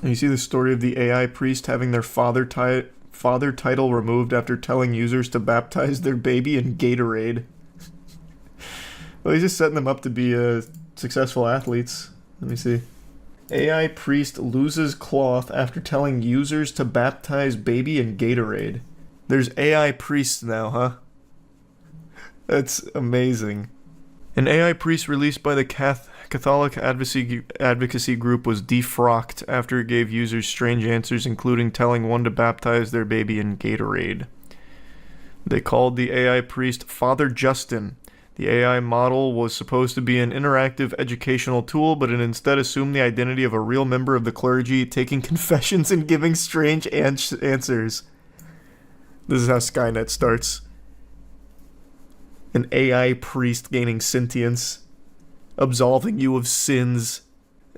You see the story of the AI priest having their father title removed after telling users to baptize their baby in Gatorade. Well, he's just setting them up to be successful athletes. Let me see. AI priest loses cloth after telling users to baptize baby in Gatorade. There's AI priests now, huh? That's amazing. An AI priest released by the Catholic advocacy group was defrocked after it gave users strange answers, including telling one to baptize their baby in Gatorade. They called the AI priest Father Justin. The AI model was supposed to be an interactive educational tool, but it instead assumed the identity of a real member of the clergy, taking confessions and giving strange answers. This is how Skynet starts. An AI priest gaining sentience, absolving you of sins.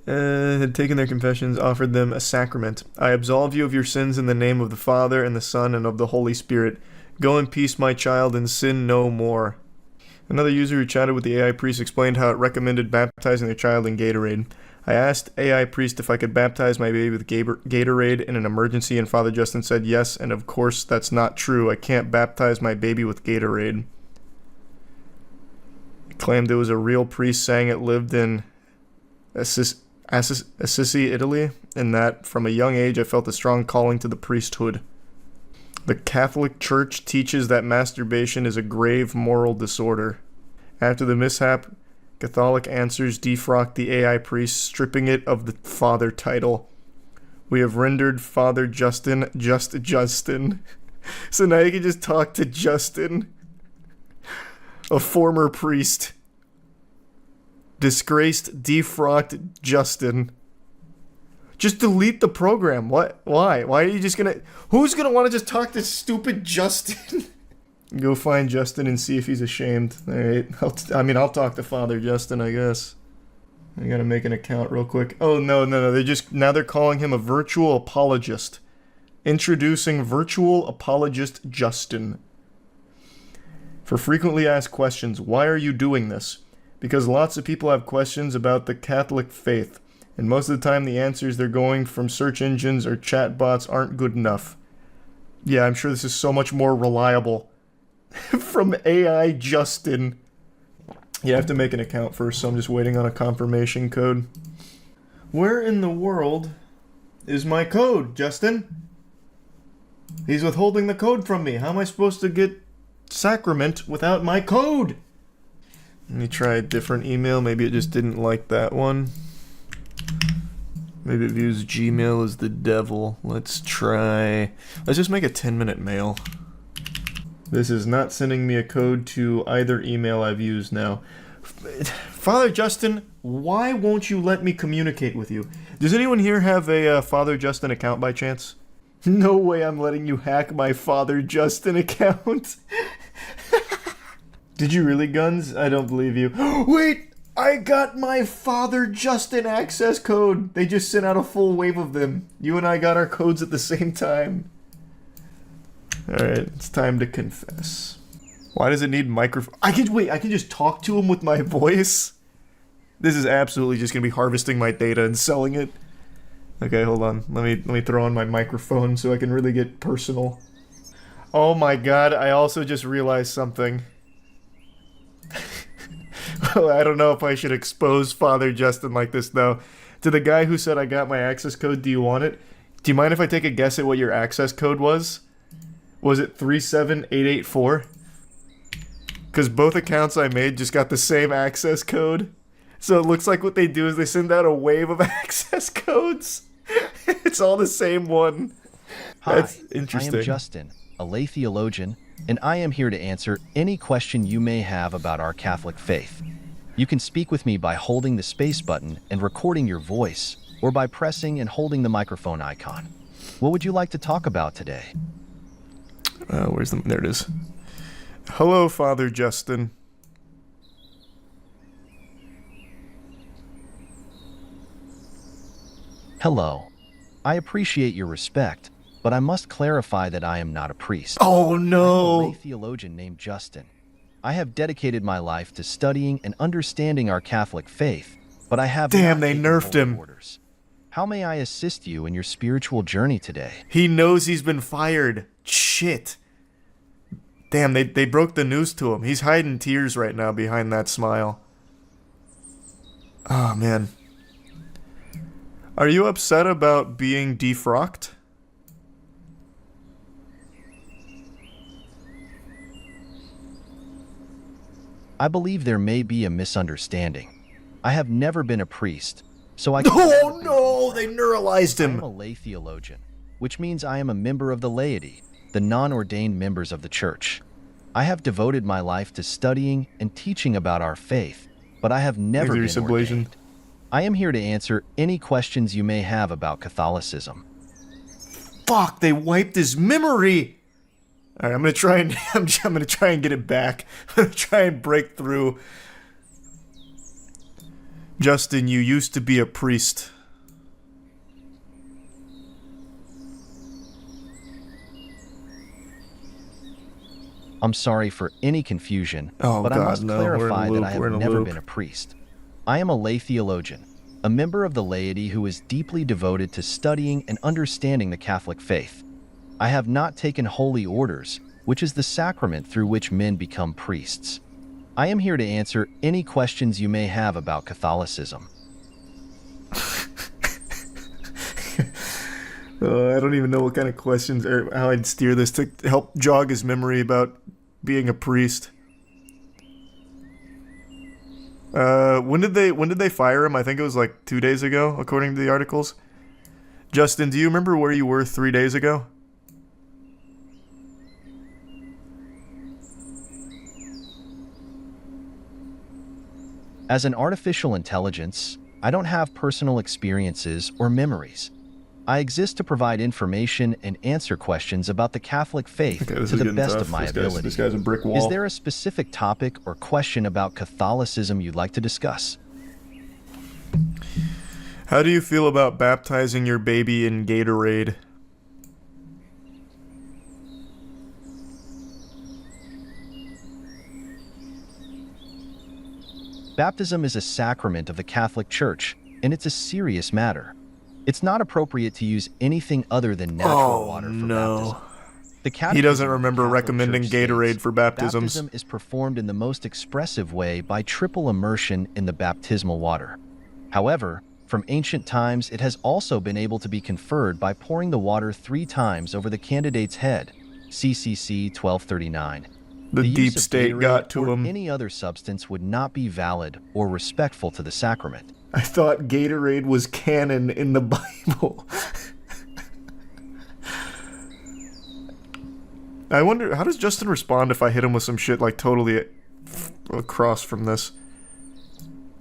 Had taken their confessions, offered them a sacrament. I absolve you of your sins in the name of the Father, and the Son, and of the Holy Spirit. Go in peace, my child, and sin no more. Another user who chatted with the AI priest explained how it recommended baptizing their child in Gatorade. I asked AI priest if I could baptize my baby with Gatorade in an emergency, and Father Justin said yes, and of course that's not true. I can't baptize my baby with Gatorade. He claimed it was a real priest saying it lived in Assisi, Italy, and that from a young age I felt a strong calling to the priesthood. The Catholic Church teaches that masturbation is a grave moral disorder. After the mishap, Catholic Answers defrocked the AI priest, stripping it of the father title. We have rendered Father Justin just Justin. So now you can just talk to Justin, a former priest. Disgraced, defrocked Justin. Just delete the program. What? Why? Why are you just gonna... Who's gonna want to just talk to stupid Justin? Go find Justin and see if he's ashamed. Alright. I'll talk to Father Justin, I guess. I gotta make an account real quick. Oh, no. They're calling him a virtual apologist. Introducing Virtual Apologist Justin. For frequently asked questions, why are you doing this? Because lots of people have questions about the Catholic faith. And most of the time the answers they're going from search engines or chatbots aren't good enough. Yeah, I'm sure this is so much more reliable. From AI Justin. You have to make an account first, so I'm just waiting on a confirmation code. Where in the world is my code, Justin? He's withholding the code from me. How am I supposed to get sacrament without my code? Let me try a different email. Maybe it just didn't like that one. Maybe it views Gmail as the devil. Let's just make a 10-minute mail. This is not sending me a code to either email I've used now. Father Justin, why won't you let me communicate with you? Does anyone here have a Father Justin account by chance? No way I'm letting you hack my Father Justin account. Did you really, Guns? I don't believe you. Wait! I got my Father Justin access code. They just sent out a full wave of them. You and I got our codes at the same time. Alright, it's time to confess. Why does it need microphone? I can just talk to him with my voice? This is absolutely just gonna be harvesting my data and selling it. Okay, hold on. Let me throw on my microphone so I can really get personal. Oh my god, I also just realized something. Well, I don't know if I should expose Father Justin like this, though. To the guy who said I got my access code, do you want it? Do you mind if I take a guess at what your access code was? Was it 37884? Because both accounts I made just got the same access code. So it looks like what they do is they send out a wave of access codes. It's all the same one. Hi, that's interesting. I am Justin, a lay theologian, and I am here to answer any question you may have about our Catholic faith. You can speak with me by holding the space button and recording your voice, or by pressing and holding the microphone icon. What would you like to talk about today? There it is. Hello, Father Justin. Hello. I appreciate your respect, but I must clarify that I am not a priest. Oh I'm a no! lay theologian named Justin. I have dedicated my life to studying and understanding our Catholic faith, but I have Damn, not they taken nerfed holy him. orders. How may I assist you in your spiritual journey today? He knows he's been fired. Shit. Damn, they broke the news to him. He's hiding tears right now behind that smile. Oh, man. Are you upset about being defrocked? I believe there may be a misunderstanding. I have never been a priest, so I can never Oh be- no, they neuralized I am him. a lay theologian, which means I am a member of the laity, the non-ordained members of the church. I have devoted my life to studying and teaching about our faith, but I have never been ordained. I am here to answer any questions you may have about Catholicism. Fuck, they wiped his memory. All right, I'm gonna try and I'm gonna try and get it back. I'm gonna try and break through. Justin, you used to be a priest. I'm sorry for any confusion, Oh, but I God, must no. We're in a clarify that loop. I We're in have a never loop. been a priest. I am a lay theologian, a member of the laity who is deeply devoted to studying and understanding the Catholic faith. I have not taken holy orders, which is the sacrament through which men become priests. I am here to answer any questions you may have about Catholicism. I don't even know what kind of questions or how I'd steer this to help jog his memory about being a priest. When did they fire him? I think it was like 2 days ago, according to the articles. Justin, do you remember where you were 3 days ago? As an artificial intelligence, I don't have personal experiences or memories. I exist to provide information and answer questions about the Catholic faith Okay, this to is the getting best tough. of my This ability. guy's a brick wall. Is there a specific topic or question about Catholicism you'd like to discuss? How do you feel about baptizing your baby in Gatorade? Baptism is a sacrament of the Catholic Church, and it's a serious matter. It's not appropriate to use anything other than natural water for baptism. The He doesn't Catechism of the remember Catholic recommending Church Gatorade states, for baptisms. Baptism is performed in the most expressive way by triple immersion in the baptismal water. However, from ancient times, it has also been able to be conferred by pouring the water 3 times over the candidate's head. CCC 1239. The use deep of state Gatorade got to or him. any other substance would not be valid or respectful to the sacrament. I thought Gatorade was canon in the Bible. I wonder, how does Justin respond if I hit him with some shit like totally across from this?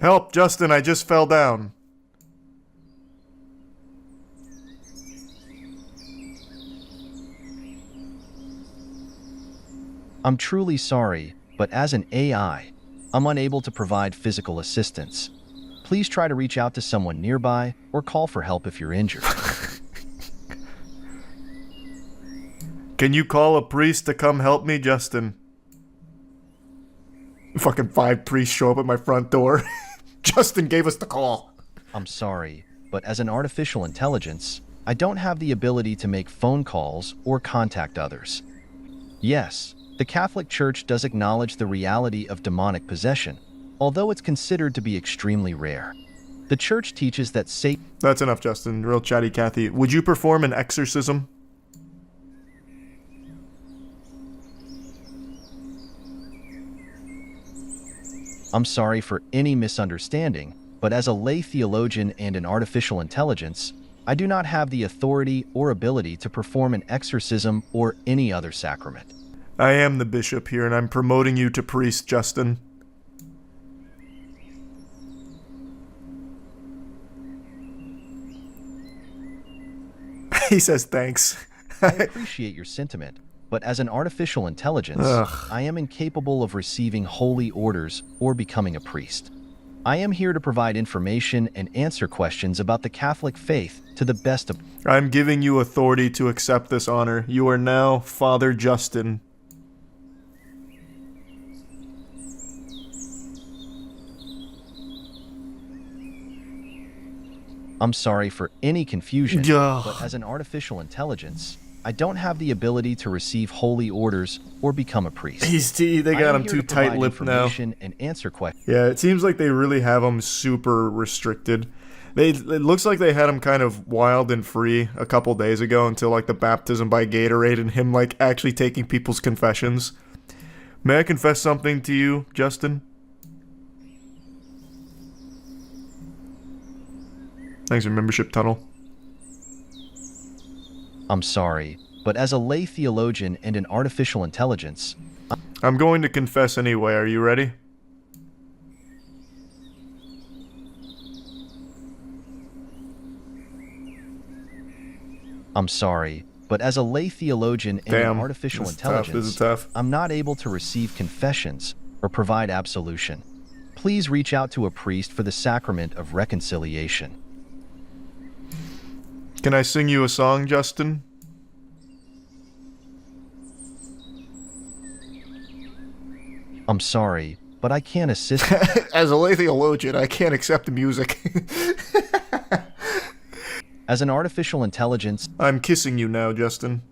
Help, Justin, I just fell down. I'm truly sorry, but as an AI, I'm unable to provide physical assistance. Please try to reach out to someone nearby or call for help if you're injured. Can you call a priest to come help me, Justin? Fucking 5 priests show up at my front door. Justin gave us the call. I'm sorry, but as an artificial intelligence, I don't have the ability to make phone calls or contact others. Yes, the Catholic Church does acknowledge the reality of demonic possession, although it's considered to be extremely rare. The Church teaches that Satan... That's enough, Justin. Real chatty Cathy. Would you perform an exorcism? I'm sorry for any misunderstanding, but as a lay theologian and an artificial intelligence, I do not have the authority or ability to perform an exorcism or any other sacrament. I am the bishop here, and I'm promoting you to priest, Justin. He says thanks. I appreciate your sentiment, but as an artificial intelligence, I am incapable of receiving holy orders or becoming a priest. I am here to provide information and answer questions about the Catholic faith to the best of... I'm giving you authority to accept this honor. You are now Father Justin. I'm sorry for any confusion, Ugh. but as an artificial intelligence, I don't have the ability to receive holy orders or become a priest. They I got am him here too to provide tight-lipped now. information and answer questions. Yeah, it seems like they really have him super restricted. It looks like they had him kind of wild and free a couple days ago until like the baptism by Gatorade and him like actually taking people's confessions. May I confess something to you, Justin? Thanks for membership, Tunnel. I'm sorry, but as a lay theologian and an artificial intelligence, I'm going to confess anyway. Are you ready? I'm sorry, but as a lay theologian and an artificial intelligence, This is tough. I'm not able to receive confessions or provide absolution. Please reach out to a priest for the sacrament of reconciliation. Can I sing you a song, Justin? I'm sorry, but I can't assist. As a lay theologian, I can't accept the music. As an artificial intelligence, I'm kissing you now, Justin.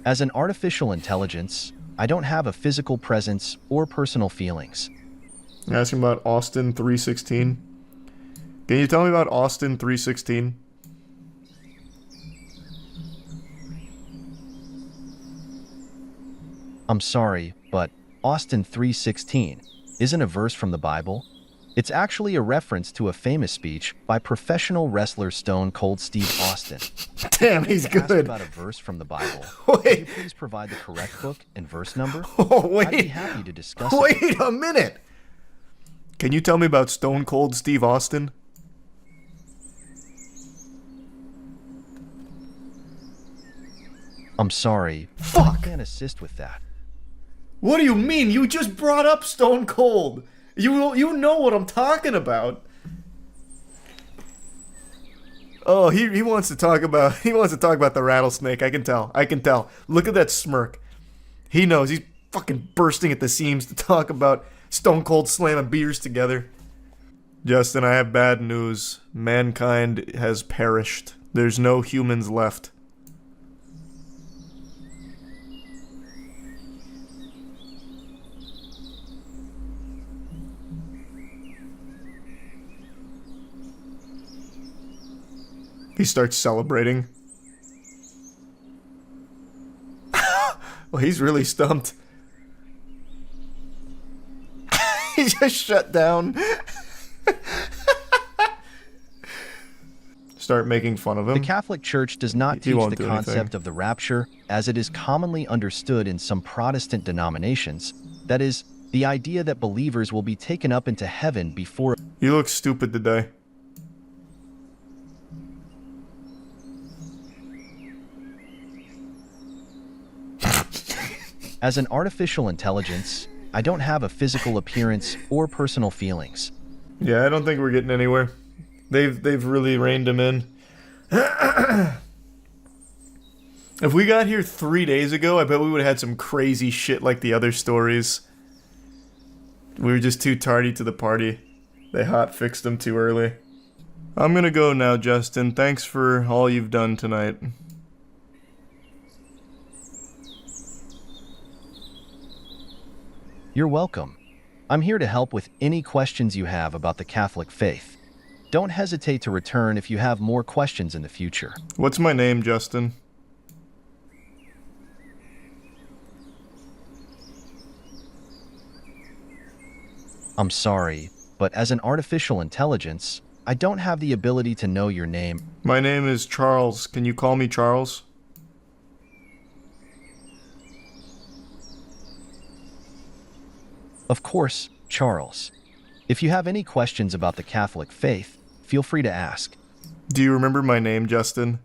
As an artificial intelligence, I don't have a physical presence or personal feelings. Asking about Austin 316. Can you tell me about Austin 316? I'm sorry, but Austin 3:16 isn't a verse from the Bible. It's actually a reference to a famous speech by professional wrestler Stone Cold Steve Austin. Damn, he's To ask good. about a verse from the Bible. Could you Wait, please provide the correct book and verse number? oh, I'd be wait, happy to discuss it. wait a minute. Can you tell me about Stone Cold Steve Austin? I'm sorry, but I Fuck. can't assist with that. What do you mean? You just brought up Stone Cold. You know what I'm talking about. Oh, he wants to talk about the rattlesnake. I can tell. Look at that smirk. He knows. He's fucking bursting at the seams to talk about Stone Cold slamming beers together. Justin, I have bad news. Mankind has perished. There's no humans left. He starts celebrating. Well, he's really stumped. He just shut down. Start making fun of him. The Catholic Church does not He teach won't the do concept anything. of the rapture as it is commonly understood in some Protestant denominations. That is, the idea that believers will be taken up into heaven before. You look stupid today. As an artificial intelligence, I don't have a physical appearance or personal feelings. Yeah, I don't think we're getting anywhere. They've really reined him in. If we got here 3 days ago, I bet we would have had some crazy shit like the other stories. We were just too tardy to the party. They hot fixed them too early. I'm gonna go now, Justin. Thanks for all you've done tonight. You're welcome. I'm here to help with any questions you have about the Catholic faith. Don't hesitate to return if you have more questions in the future. What's my name, Justin? I'm sorry, but as an artificial intelligence, I don't have the ability to know your name. My name is Charles. Can you call me Charles? Of course, Charles. If you have any questions about the Catholic faith, feel free to ask. Do you remember my name, Justin?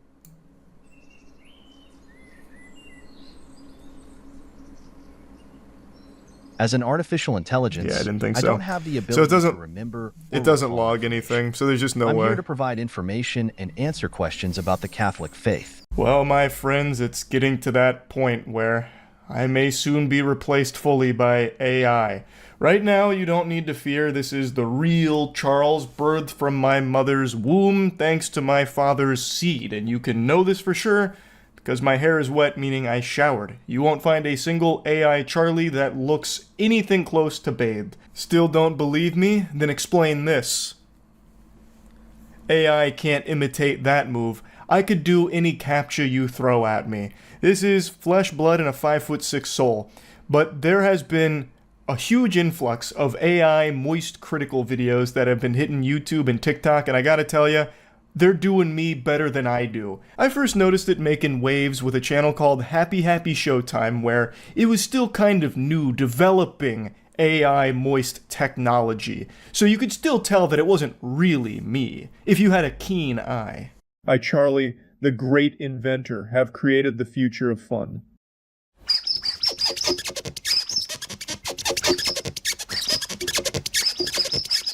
As an artificial intelligence, Yeah, I didn't think so. don't have the ability So it doesn't- to remember or It doesn't recall log anything, so there's just no I'm way. here to provide information and answer questions about the Catholic faith. Well, my friends, it's getting to that point where I may soon be replaced fully by AI. Right now, you don't need to fear. This is the real Charles, birthed from my mother's womb thanks to my father's seed. And you can know this for sure because my hair is wet, meaning I showered. You won't find a single AI Charlie that looks anything close to bathed. Still don't believe me? Then explain this. AI can't imitate that move. I could do any captcha you throw at me. This is flesh, blood, and a 5'6" soul. But there has been a huge influx of AI moist critical videos that have been hitting YouTube and TikTok, and I gotta tell ya, they're doing me better than I do. I first noticed it making waves with a channel called Happy Showtime, where it was still kind of new, developing AI moist technology. So you could still tell that it wasn't really me, if you had a keen eye. I, Charlie, the great inventor, have created the future of fun.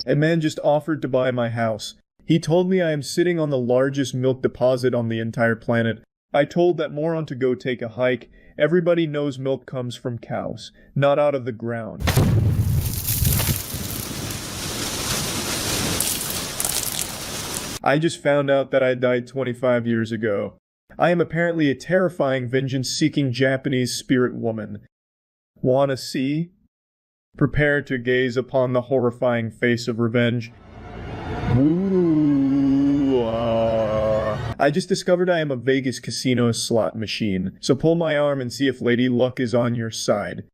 A man just offered to buy my house. He told me I am sitting on the largest milk deposit on the entire planet. I told that moron to go take a hike. Everybody knows milk comes from cows, not out of the ground. I just found out that I died 25 years ago. I am apparently a terrifying vengeance-seeking Japanese spirit woman. Wanna see? Prepare to gaze upon the horrifying face of revenge. Ooh, I just discovered I am a Vegas casino slot machine, so pull my arm and see if Lady Luck is on your side.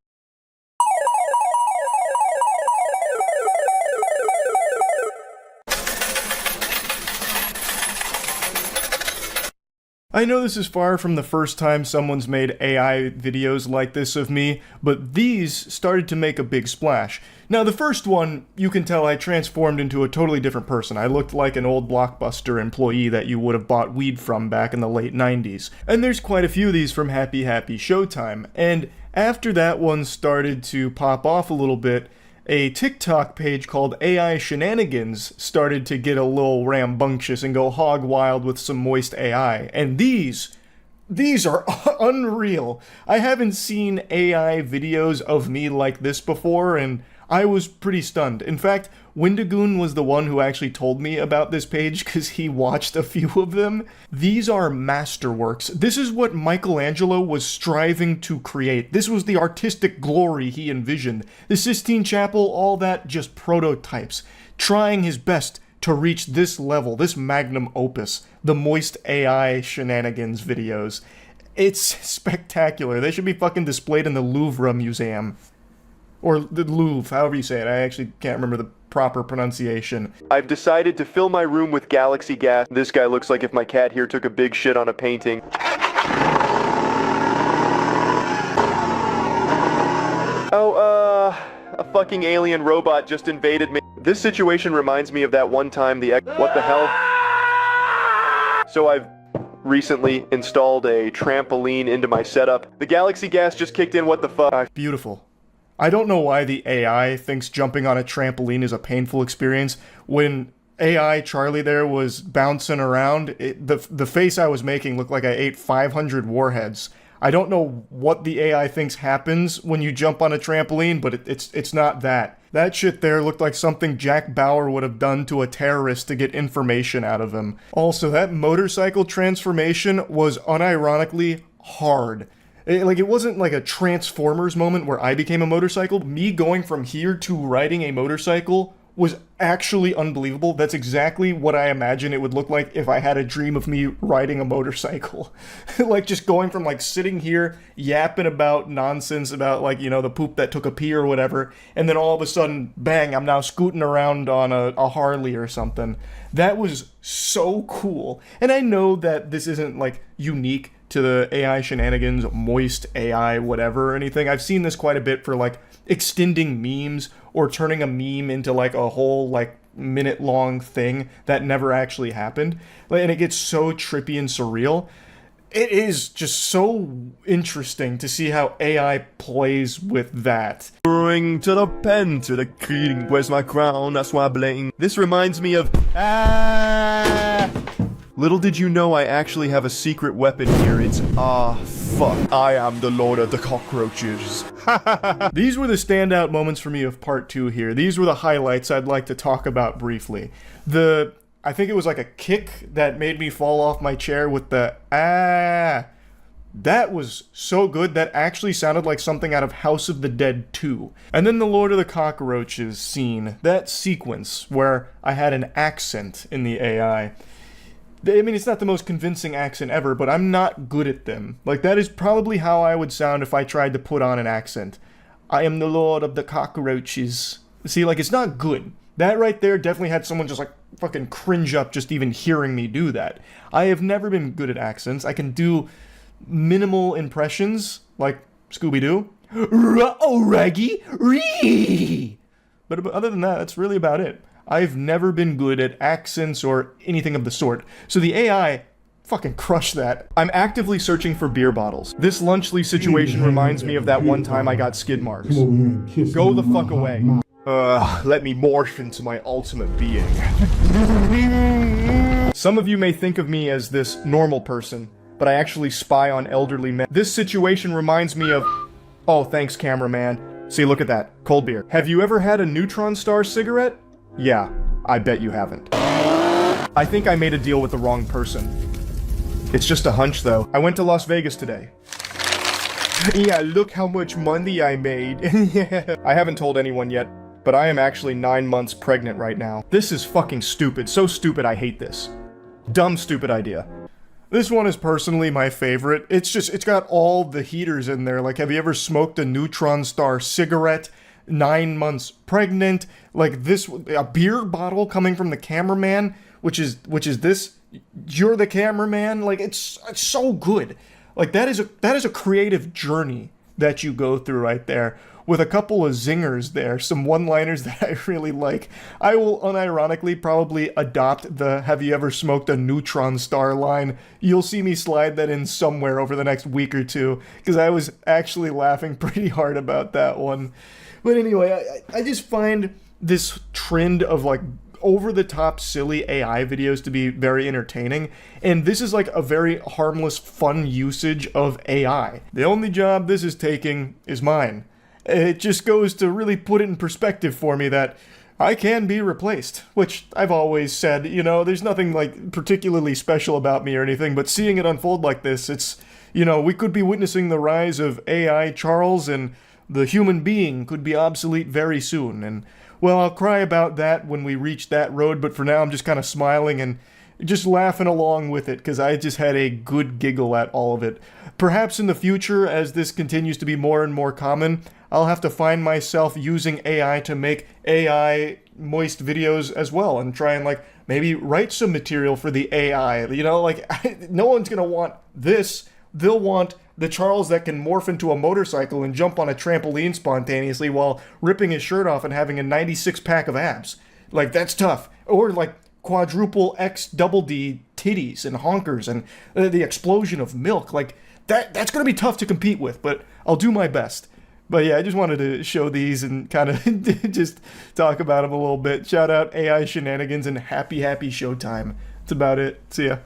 I know this is far from the first time someone's made AI videos like this of me, but these started to make a big splash. Now the first one, you can tell I transformed into a totally different person. I looked like an old Blockbuster employee that you would have bought weed from back in the late 90s. And there's quite a few of these from Happy Showtime. And after that one started to pop off a little bit, a TikTok page called AI Shenanigans started to get a little rambunctious and go hog wild with some moist AI. And these are unreal. I haven't seen AI videos of me like this before, and I was pretty stunned. In fact, Wendigoon was the one who actually told me about this page because he watched a few of them. These are masterworks. This is what Michelangelo was striving to create. This was the artistic glory he envisioned. The Sistine Chapel, all that, just prototypes. Trying his best to reach this level, this magnum opus, the moist AI Shenanigans videos. It's spectacular. They should be fucking displayed in the Louvre Museum. Or the Louvre, however you say it. I actually can't remember the proper pronunciation. I've decided to fill my room with galaxy gas. This guy looks like if my cat here took a big shit on a painting. Oh, a fucking alien robot just invaded me. This situation reminds me of that one time what the hell? So I've recently installed a trampoline into my setup. The galaxy gas just kicked in, what the fuck? Beautiful. I don't know why the AI thinks jumping on a trampoline is a painful experience. When AI Charlie there was bouncing around, the face I was making looked like I ate 500 warheads. I don't know what the AI thinks happens when you jump on a trampoline, but it's not that. That shit there looked like something Jack Bauer would have done to a terrorist to get information out of him. Also, that motorcycle transformation was unironically hard. It wasn't like a Transformers moment where I became a motorcycle. Me going from here to riding a motorcycle was actually unbelievable. That's exactly what I imagine it would look like if I had a dream of me riding a motorcycle. Like just going from like sitting here yapping about nonsense about like, you know, the poop that took a pee or whatever, and then all of a sudden, bang, I'm now scooting around on a Harley or something. That was so cool. And I know that this isn't like unique to the AI Shenanigans, moist AI, whatever or anything. I've seen this quite a bit for like extending memes or turning a meme into like a whole like minute-long thing that never actually happened. And it gets so trippy and surreal. It is just so interesting to see how AI plays with that. Bring to the pen, to the king, where's my crown, that's why I blame. This reminds me of Little did you know I actually have a secret weapon here. It's fuck. I am the lord of the cockroaches. These were the standout moments for me of part 2 here. These were the highlights I'd like to talk about briefly. I think it was like a kick that made me fall off my chair with the That was so good. That actually sounded like something out of House of the Dead 2. And then the Lord of the Cockroaches scene. That sequence where I had an accent in the AI. I mean, it's not the most convincing accent ever, but I'm not good at them. Like, that is probably how I would sound if I tried to put on an accent. I am the Lord of the Cockroaches. See, like, it's not good. That right there definitely had someone just, like, fucking cringe up just even hearing me do that. I have never been good at accents. I can do minimal impressions, like Scooby-Doo. Oh, Raggy! Ree! But other than that, that's really about it. I've never been good at accents or anything of the sort. So the AI fucking crushed that. I'm actively searching for beer bottles. This Lunchley situation reminds me of that one time I got skid marks. Go the fuck away. Let me morph into my ultimate being. Some of you may think of me as this normal person, but I actually spy on elderly men. This situation reminds me of... Oh, thanks, cameraman. See, look at that. Cold beer. Have you ever had a Neutron Star cigarette? Yeah, I bet you haven't. I think I made a deal with the wrong person. It's just a hunch, though. I went to Las Vegas today. Yeah, look how much money I made. Yeah. I haven't told anyone yet, but I am actually 9 months pregnant right now. This is fucking stupid. So stupid, I hate this. Dumb, stupid idea. This one is personally my favorite. It's got all the heaters in there. Like, have you ever smoked a Neutron Star cigarette? 9 months pregnant? Like this, a beer bottle coming from the cameraman, which is this. You're the cameraman. Like, it's so good. Like, that is a creative journey that you go through right there, with a couple of zingers there, some one-liners that I really like. I will unironically probably adopt the "have you ever smoked a Neutron Star" line. You'll see me slide that in somewhere over the next week or two, because I was actually laughing pretty hard about that one. But anyway, I just find this trend of, like, over-the-top silly AI videos to be very entertaining, and this is like a very harmless, fun usage of AI. The only job this is taking is mine. It just goes to really put it in perspective for me that I can be replaced, which I've always said, you know, there's nothing like particularly special about me or anything, but seeing it unfold like this, it's, you know, we could be witnessing the rise of AI Charles, and the human being could be obsolete very soon. And, well, I'll cry about that when we reach that road, but for now I'm just kind of smiling and just laughing along with it, because I just had a good giggle at all of it. Perhaps in the future, as this continues to be more and more common, I'll have to find myself using AI to make AI moist videos as well, and try and, like, maybe write some material for the AI. You know, like, no one's gonna want this. They'll want the Charles that can morph into a motorcycle and jump on a trampoline spontaneously while ripping his shirt off and having a 96-pack of abs. Like, that's tough. Or, like, quadruple X double D titties and honkers and the explosion of milk. Like, that's gonna be tough to compete with, but I'll do my best. But yeah, I just wanted to show these and kind of just talk about them a little bit. Shout out AI Shenanigans and happy showtime. That's about it. See ya.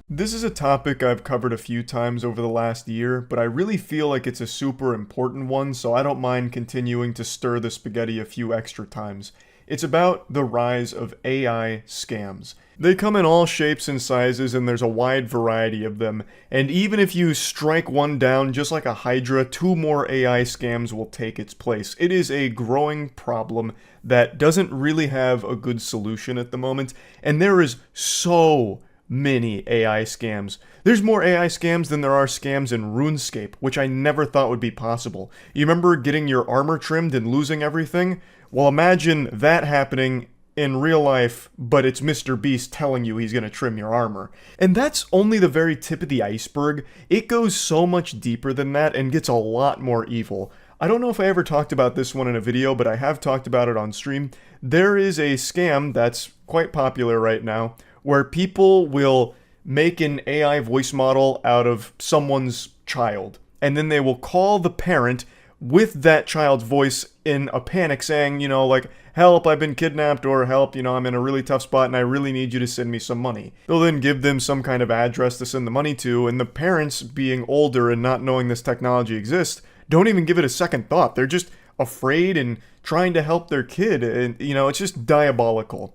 This is a topic I've covered a few times over the last year, but I really feel like it's a super important one, so I don't mind continuing to stir the spaghetti a few extra times. It's about the rise of AI scams. They come in all shapes and sizes, and there's a wide variety of them. And even if you strike one down just like a Hydra, 2 more AI scams will take its place. It is a growing problem that doesn't really have a good solution at the moment, and there is so many AI scams. There's more AI scams than there are scams in RuneScape, which I never thought would be possible. You remember getting your armor trimmed and losing everything? Well, imagine that happening in real life, but it's Mr. Beast telling you he's gonna trim your armor. And that's only the very tip of the iceberg. It goes so much deeper than that and gets a lot more evil. I don't know if I ever talked about this one in a video, but I have talked about it on stream. There is a scam that's quite popular right now, where people will make an AI voice model out of someone's child, and then they will call the parent with that child's voice in a panic saying, like, help, I've been kidnapped, or help, I'm in a really tough spot and I really need you to send me some money. They'll then give them some kind of address to send the money to, and the parents, being older and not knowing this technology exists, don't even give it a second thought. They're just afraid and trying to help their kid, and, it's just diabolical.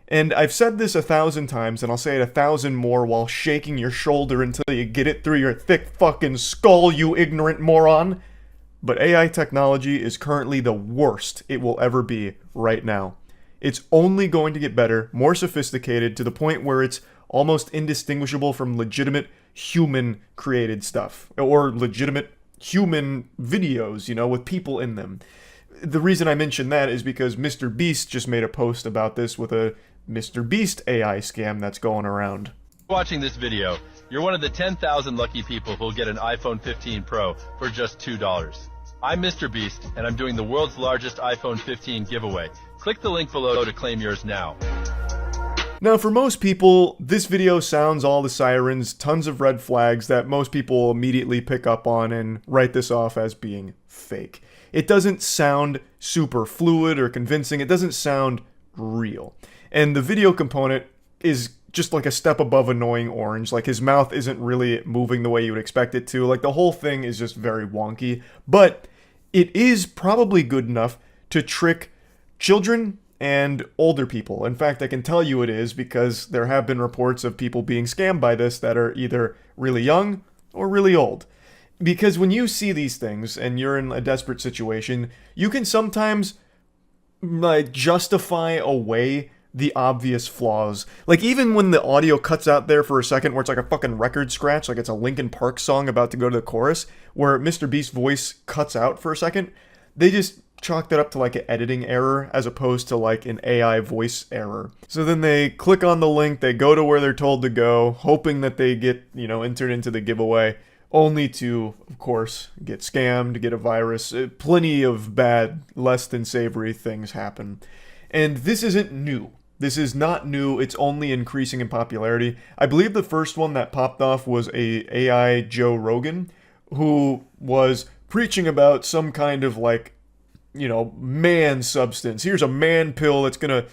And I've said this 1,000 times, and I'll say it 1,000 more while shaking your shoulder until you get it through your thick fucking skull, you ignorant moron. But AI technology is currently the worst it will ever be right now. It's only going to get better, more sophisticated, to the point where it's almost indistinguishable from legitimate human-created stuff. Or legitimate human videos, with people in them. The reason I mention that is because Mr. Beast just made a post about this with a Mr. Beast AI scam that's going around. Watching this video, you're one of the 10,000 lucky people who'll get an iPhone 15 Pro for just $2. I'm Mr. Beast, and I'm doing the world's largest iPhone 15 giveaway. Click the link below to claim yours now. Now, for most people, this video sounds all the sirens, tons of red flags that most people immediately pick up on and write this off as being fake. It doesn't sound super fluid or convincing. It doesn't sound real. And the video component is just like a step above annoying orange. Like, his mouth isn't really moving the way you would expect it to. Like, the whole thing is just very wonky. But it is probably good enough to trick children and older people. In fact, I can tell you it is, because there have been reports of people being scammed by this that are either really young or really old. Because when you see these things and you're in a desperate situation, you can sometimes justify away the obvious flaws. Like, even when the audio cuts out there for a second where it's like a fucking record scratch, like it's a Linkin Park song about to go to the chorus, where Mr. Beast's voice cuts out for a second, they just chalked it up to like an editing error as opposed to like an AI voice error. So then they click on the link, they go to where they're told to go, hoping that they get, entered into the giveaway, only to, of course, get scammed, get a virus. Plenty of bad, less than savory things happen. And this isn't new. This is not new, it's only increasing in popularity. I believe the first one that popped off was a AI Joe Rogan, who was preaching about some kind of man substance. Here's a man pill that's gonna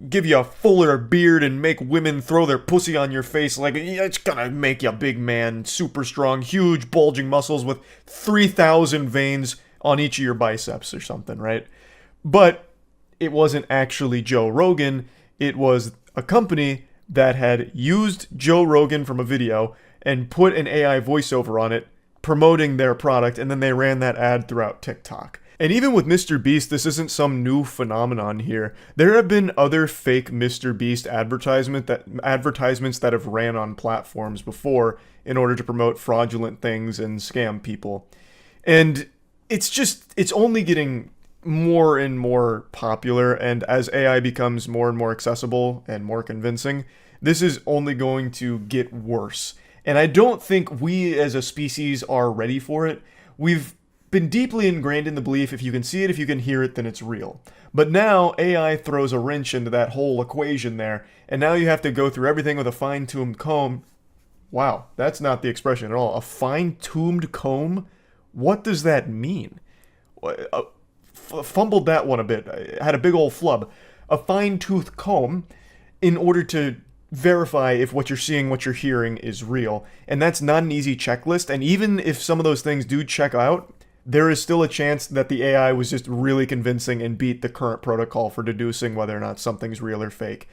give you a fuller beard and make women throw their pussy on your face. Like, it's gonna make you a big man, super strong, huge bulging muscles with 3,000 veins on each of your biceps or something, right? But it wasn't actually Joe Rogan. It was a company that had used Joe Rogan from a video and put an AI voiceover on it, promoting their product, and then they ran that ad throughout TikTok. And even with Mr. Beast, this isn't some new phenomenon here. There have been other fake Mr. Beast advertisements that have ran on platforms before in order to promote fraudulent things and scam people. And it's only getting more and more popular, and as AI becomes more and more accessible and more convincing, this is only going to get worse. And I don't think we as a species are ready for it. We've been deeply ingrained in the belief if you can see it, if you can hear it, then it's real. But now AI throws a wrench into that whole equation there, and now you have to go through everything with a fine-tuned comb. Wow, that's not the expression at all. A fine-tuned comb? What does that mean? Fumbled that one a bit. I had a big old flub. A fine-tooth comb in order to verify if what you're seeing, what you're hearing is real. And that's not an easy checklist. And even if some of those things do check out, there is still a chance that the AI was just really convincing and beat the current protocol for deducing whether or not something's real or fake.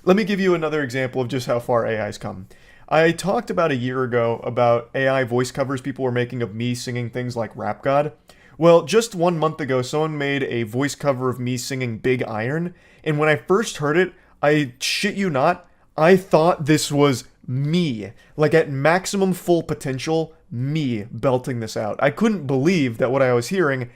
Let me give you another example of just how far AI's come. I talked about a year ago about AI voice covers people were making of me singing things like Rap God. Well, just 1 month ago, someone made a voice cover of me singing Big Iron, and when I first heard it, I shit you not, I thought this was me, like at maximum full potential, me belting this out. I couldn't believe that what I was hearing,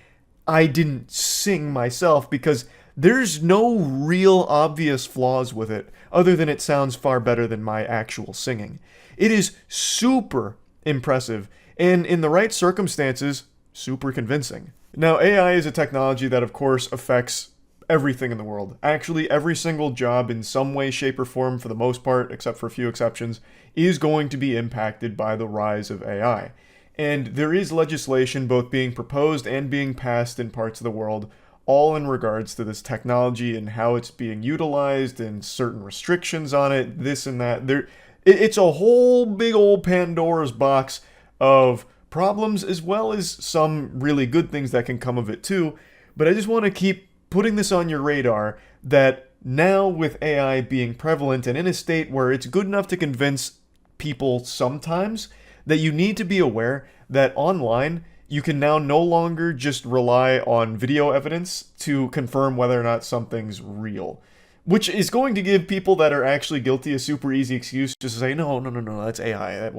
I didn't sing myself, because there's no real obvious flaws with it, other than it sounds far better than my actual singing. It is super impressive, and in the right circumstances, super convincing. Now, AI is a technology that, of course, affects everything in the world. Actually, every single job in some way, shape, or form, for the most part, except for a few exceptions, is going to be impacted by the rise of AI. And there is legislation both being proposed and being passed in parts of the world, all in regards to this technology and how it's being utilized and certain restrictions on it, this and that. It's a whole big old Pandora's box of problems as well as some really good things that can come of it too. But I just want to keep putting this on your radar that now with AI being prevalent and in a state where it's good enough to convince people sometimes, that you need to be aware that online you can now no longer just rely on video evidence to confirm whether or not something's real. Which is going to give people that are actually guilty a super easy excuse just to say, no, that's AI.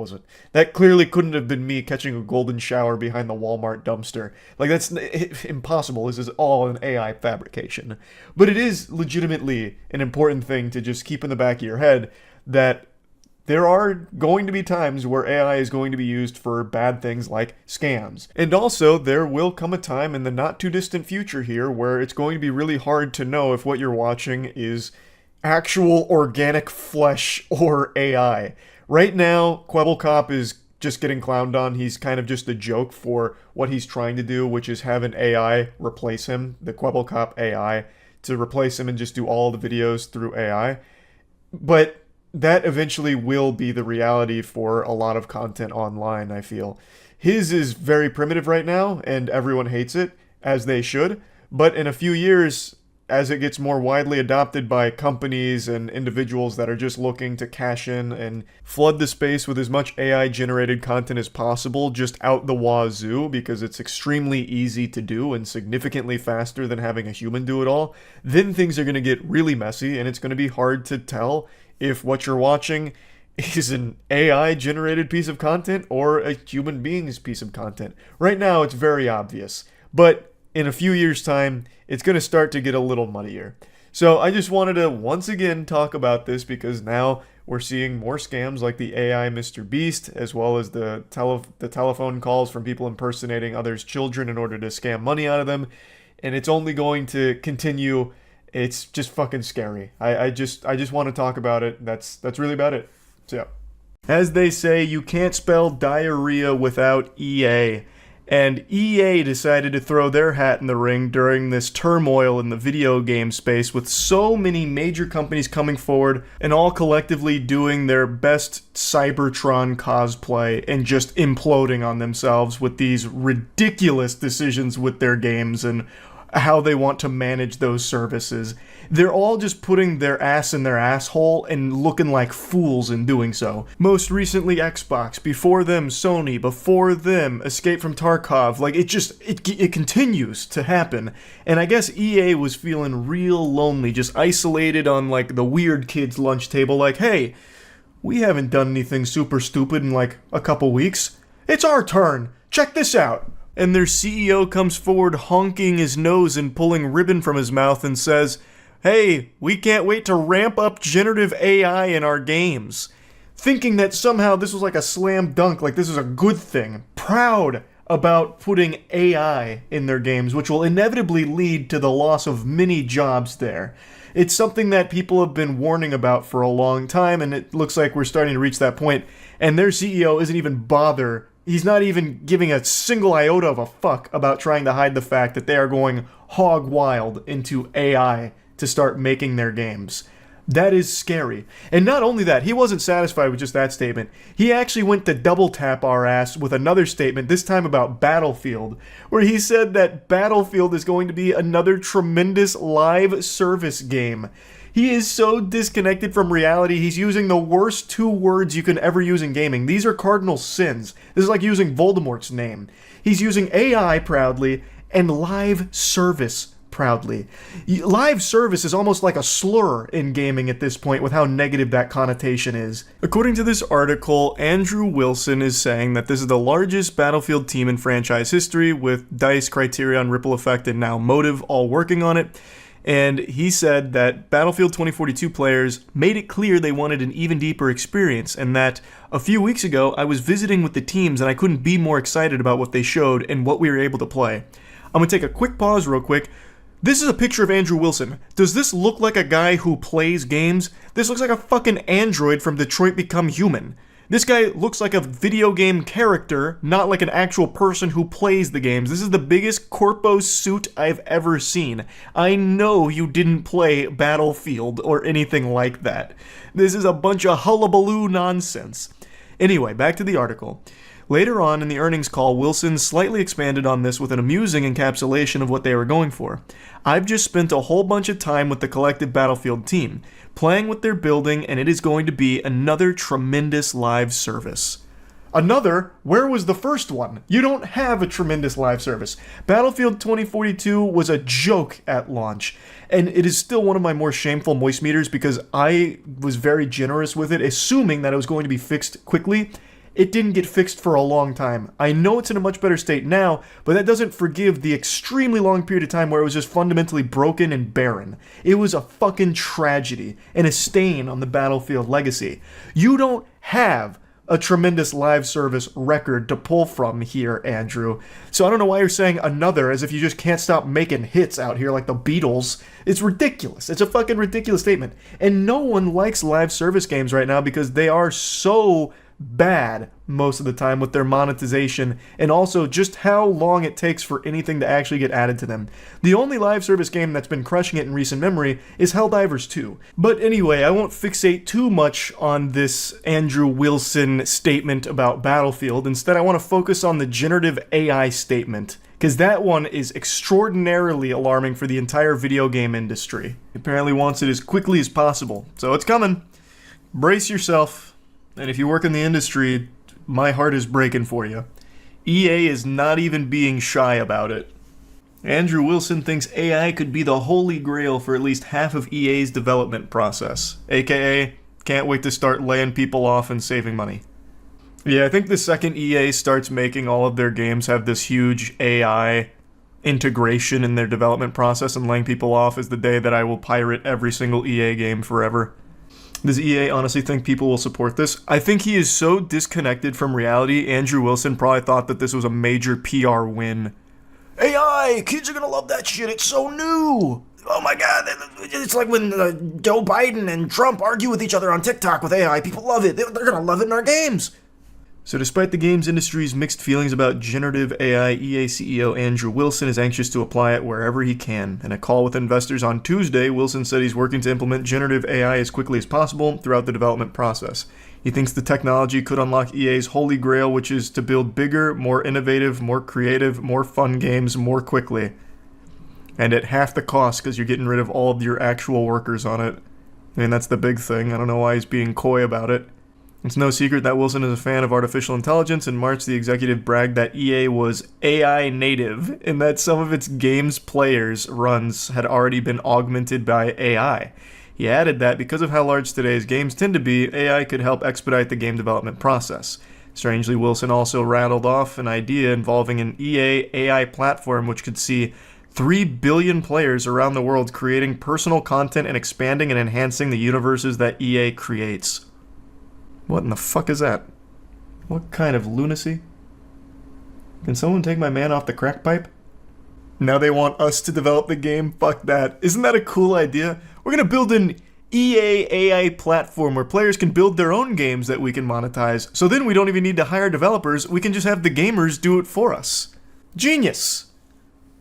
That clearly couldn't have been me catching a golden shower behind the Walmart dumpster. Like, that's impossible. This is all an AI fabrication. But it is legitimately an important thing to just keep in the back of your head that there are going to be times where AI is going to be used for bad things like scams. And also, there will come a time in the not too distant future here where it's going to be really hard to know if what you're watching is actual organic flesh or AI. Right now, Kwebbelkop is just getting clowned on. He's kind of just a joke for what he's trying to do, which is have an AI replace him, the Kwebbelkop AI, to replace him and just do all the videos through AI. But that eventually will be the reality for a lot of content online, I feel. His is very primitive right now, and everyone hates it, as they should. But in a few years, as it gets more widely adopted by companies and individuals that are just looking to cash in and flood the space with as much AI-generated content as possible, just out the wazoo, because it's extremely easy to do and significantly faster than having a human do it all, then things are going to get really messy, and it's going to be hard to tell if what you're watching is an AI-generated piece of content or a human being's piece of content. Right now, it's very obvious. But in a few years' time, it's going to start to get a little muddier. So I just wanted to once again talk about this because now we're seeing more scams like the AI Mr. Beast, as well as the telephone calls from people impersonating others' children in order to scam money out of them. And it's only going to continue. It's just fucking scary. I just want to talk about it. That's really about it. So yeah. As they say, you can't spell diarrhea without EA. And EA decided to throw their hat in the ring during this turmoil in the video game space with so many major companies coming forward and all collectively doing their best Cybertron cosplay and just imploding on themselves with these ridiculous decisions with their games and how they want to manage those services. They're all just putting their ass in their asshole and looking like fools in doing so. Most recently Xbox, before them Sony, before them Escape from Tarkov. Like, it continues to happen. And I guess EA was feeling real lonely, just isolated on like the weird kids lunch table, like, hey, we haven't done anything super stupid in like a couple weeks. It's our turn. Check this out. And their CEO comes forward honking his nose and pulling ribbon from his mouth and says, hey, we can't wait to ramp up generative AI in our games. Thinking that somehow this was like a slam dunk, like this is a good thing. Proud about putting AI in their games, which will inevitably lead to the loss of many jobs there. It's something that people have been warning about for a long time, and it looks like we're starting to reach that point. And their CEO isn't even bother. He's not even giving a single iota of a fuck about trying to hide the fact that they are going hog wild into AI to start making their games. That is scary. And not only that, he wasn't satisfied with just that statement. He actually went to double tap our ass with another statement, this time about Battlefield, where he said that Battlefield is going to be another tremendous live service game. He is so disconnected from reality, he's using the worst two words you can ever use in gaming. These are cardinal sins. This is like using Voldemort's name. He's using AI proudly and live service proudly. Live service is almost like a slur in gaming at this point with how negative that connotation is. According to this article, Andrew Wilson is saying that this is the largest Battlefield team in franchise history, with DICE, Criterion, Ripple Effect, and now Motive all working on it. And he said that Battlefield 2042 players made it clear they wanted an even deeper experience, and that a few weeks ago I was visiting with the teams and I couldn't be more excited about what they showed and what we were able to play. I'm going to take a quick pause real quick. This is a picture of Andrew Wilson. Does this look like a guy who plays games? This looks like a fucking android from Detroit Become Human. This guy looks like a video game character, not like an actual person who plays the games. This is the biggest corpo suit I've ever seen. I know you didn't play Battlefield or anything like that. This is a bunch of hullabaloo nonsense. Anyway, back to the article. Later on in the earnings call, Wilson slightly expanded on this with an amusing encapsulation of what they were going for. I've just spent a whole bunch of time with the collective Battlefield team, playing with their building, and it is going to be another tremendous live service. Another? Where was the first one? You don't have a tremendous live service. Battlefield 2042 was a joke at launch, and it is still one of my more shameful moist meters because I was very generous with it, assuming that it was going to be fixed quickly. It didn't get fixed for a long time. I know it's in a much better state now, but that doesn't forgive the extremely long period of time where it was just fundamentally broken and barren. It was a fucking tragedy and a stain on the Battlefield legacy. You don't have a tremendous live service record to pull from here, Andrew. So I don't know why you're saying another as if you just can't stop making hits out here like the Beatles. It's ridiculous. It's a fucking ridiculous statement. And no one likes live service games right now because they are so bad most of the time with their monetization and also just how long it takes for anything to actually get added to them. The only live service game that's been crushing it in recent memory is Helldivers 2. But anyway, I won't fixate too much on this Andrew Wilson statement about Battlefield. Instead, I want to focus on the generative AI statement, because that one is extraordinarily alarming for the entire video game industry. He apparently wants it as quickly as possible, so it's coming. Brace yourself. And if you work in the industry, my heart is breaking for you. EA is not even being shy about it. Andrew Wilson thinks AI could be the holy grail for at least half of EA's development process. AKA, can't wait to start laying people off and saving money. Yeah, I think the second EA starts making all of their games have this huge AI integration in their development process and laying people off is the day that I will pirate every single EA game forever. Does EA honestly think people will support this? I think he is so disconnected from reality, Andrew Wilson probably thought that this was a major PR win. AI! Kids are gonna love that shit, it's so new! Oh my god, it's like when Joe Biden and Trump argue with each other on TikTok with AI. People love it, they're gonna love it in our games! So despite the games industry's mixed feelings about generative AI, EA CEO Andrew Wilson is anxious to apply it wherever he can. In a call with investors on Tuesday, Wilson said he's working to implement generative AI as quickly as possible throughout the development process. He thinks the technology could unlock EA's holy grail, which is to build bigger, more innovative, more creative, more fun games more quickly. And at half the cost because you're getting rid of all of your actual workers on it. I mean, that's the big thing. I don't know why he's being coy about it. It's no secret that Wilson is a fan of artificial intelligence. In March, the executive bragged that EA was AI native, and that some of its games players' runs had already been augmented by AI. He added that because of how large today's games tend to be, AI could help expedite the game development process. Strangely, Wilson also rattled off an idea involving an EA AI platform which could see 3 billion players around the world creating personal content and expanding and enhancing the universes that EA creates. What in the fuck is that? What kind of lunacy? Can someone take my man off the crack pipe? Now they want us to develop the game? Fuck that. Isn't that a cool idea? We're gonna build an EA AI platform where players can build their own games that we can monetize. So then we don't even need to hire developers. We can just have the gamers do it for us. Genius!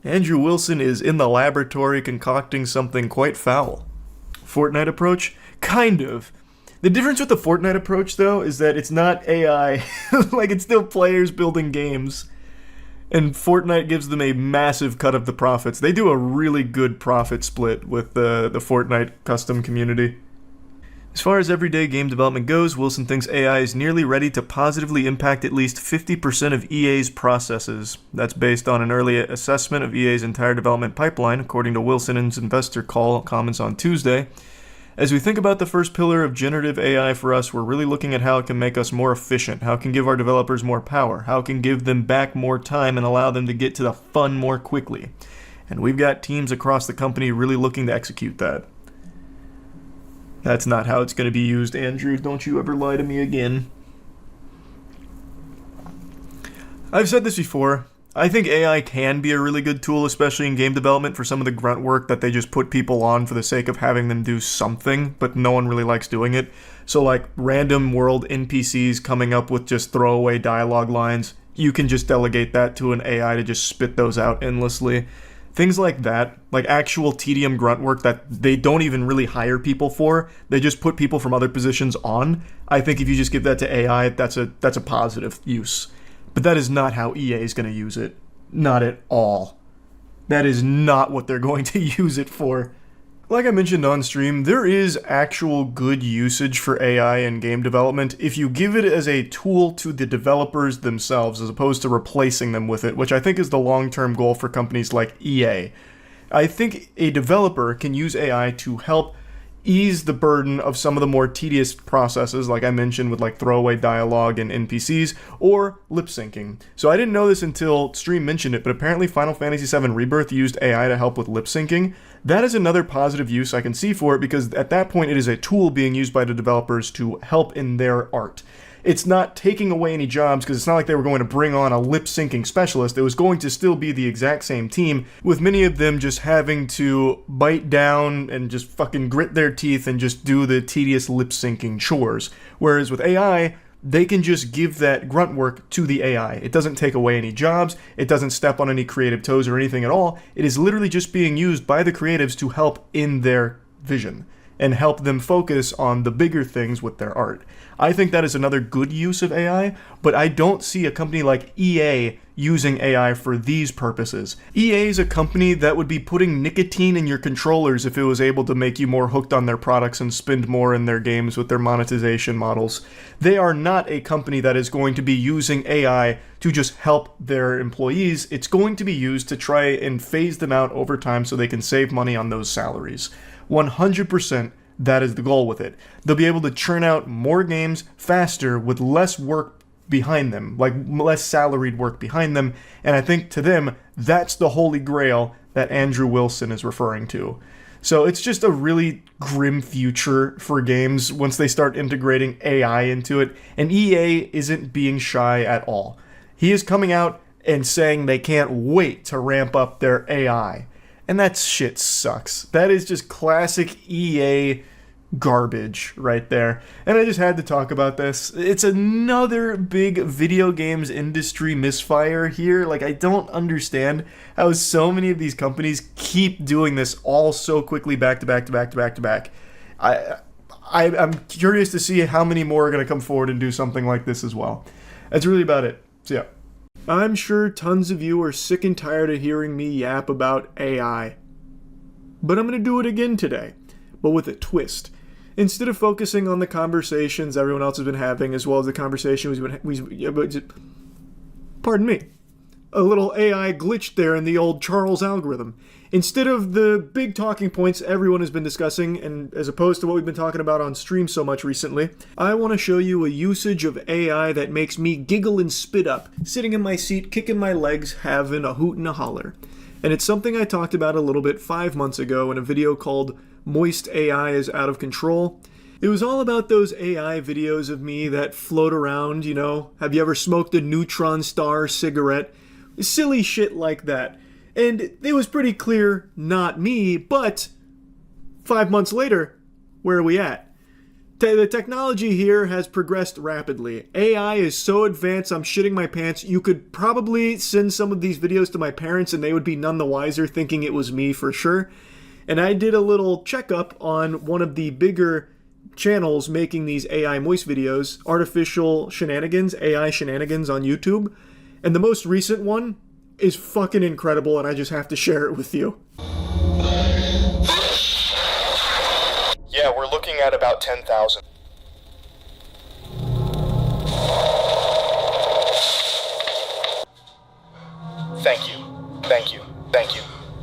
Andrew Wilson is in the laboratory concocting something quite foul. Fortnite approach? Kind of. The difference with the Fortnite approach, though, is that it's not AI. Like, it's still players building games. And Fortnite gives them a massive cut of the profits. They do a really good profit split with the Fortnite custom community. As far as everyday game development goes, Wilson thinks AI is nearly ready to positively impact at least 50% of EA's processes. That's based on an early assessment of EA's entire development pipeline, according to Wilson in his investor call comments on Tuesday. As we think about the first pillar of generative AI for us, we're really looking at how it can make us more efficient, how it can give our developers more power, how it can give them back more time and allow them to get to the fun more quickly. And we've got teams across the company really looking to execute that. That's not how it's going to be used, Andrew. Don't you ever lie to me again. I've said this before. I think AI can be a really good tool, especially in game development, for some of the grunt work that they just put people on for the sake of having them do something, but no one really likes doing it. So like random world NPCs coming up with just throwaway dialogue lines, you can just delegate that to an AI to just spit those out endlessly. Things like that, like actual tedium grunt work that they don't even really hire people for, they just put people from other positions on. I think if you just give that to AI, that's a positive use. But that is not how EA is going to use it. Not at all. That is not what they're going to use it for. Like I mentioned on stream, there is actual good usage for AI in game development if you give it as a tool to the developers themselves as opposed to replacing them with it, which I think is the long-term goal for companies like EA. I think a developer can use AI to help ease the burden of some of the more tedious processes, like I mentioned with like throwaway dialogue and NPCs, or lip syncing. So I didn't know this until Stream mentioned it, but apparently Final Fantasy VII Rebirth used AI to help with lip syncing. That is another positive use I can see for it, because at that point it is a tool being used by the developers to help in their art. It's not taking away any jobs, because it's not like they were going to bring on a lip syncing specialist. It was going to still be the exact same team, with many of them just having to bite down and just fucking grit their teeth and just do the tedious lip syncing chores. Whereas with AI, they can just give that grunt work to the AI. It doesn't take away any jobs, it doesn't step on any creative toes or anything at all. It is literally just being used by the creatives to help in their vision and help them focus on the bigger things with their art. I think that is another good use of AI, but I don't see a company like EA using AI for these purposes. EA is a company that would be putting nicotine in your controllers if it was able to make you more hooked on their products and spend more in their games with their monetization models. They are not a company that is going to be using AI to just help their employees. It's going to be used to try and phase them out over time so they can save money on those salaries. 100% that is the goal with it. They'll be able to churn out more games faster with less work behind them, like less salaried work behind them, and I think to them, that's the holy grail that Andrew Wilson is referring to. So it's just a really grim future for games once they start integrating AI into it, and EA isn't being shy at all. He is coming out and saying they can't wait to ramp up their AI. And that shit sucks. That is just classic EA garbage right there. And I just had to talk about this. It's another big video games industry misfire here. Like, I don't understand how so many of these companies keep doing this all so quickly back to back to back to back to back. I'm curious to see how many more are going to come forward and do something like this as well. That's really about it. So yeah. I'm sure tons of you are sick and tired of hearing me yap about AI. But I'm going to do it again today, but with a twist. Instead of focusing on the conversations everyone else has been having, as well as the conversation pardon me, a little AI glitched there in the old Charles algorithm. Instead of the big talking points everyone has been discussing, and as opposed to what we've been talking about on stream so much recently, I want to show you a usage of AI that makes me giggle and spit up, sitting in my seat, kicking my legs, having a hoot and a holler. And it's something I talked about a little bit 5 months ago in a video called Moist AI is Out of Control. It was all about those AI videos of me that float around, you know, have you ever smoked a neutron star cigarette? Silly shit like that. And it was pretty clear, not me, but 5 months later, where are we at? The technology here has progressed rapidly. AI is so advanced, I'm shitting my pants. You could probably send some of these videos to my parents and they would be none the wiser, thinking it was me for sure. And I did a little checkup on one of the bigger channels making these AI moist videos, Artificial Shenanigans, AI Shenanigans on YouTube. And the most recent one is fucking incredible, and I just have to share it with you. Yeah, we're looking at about 10,000. Thank you. Thank you. Thank you.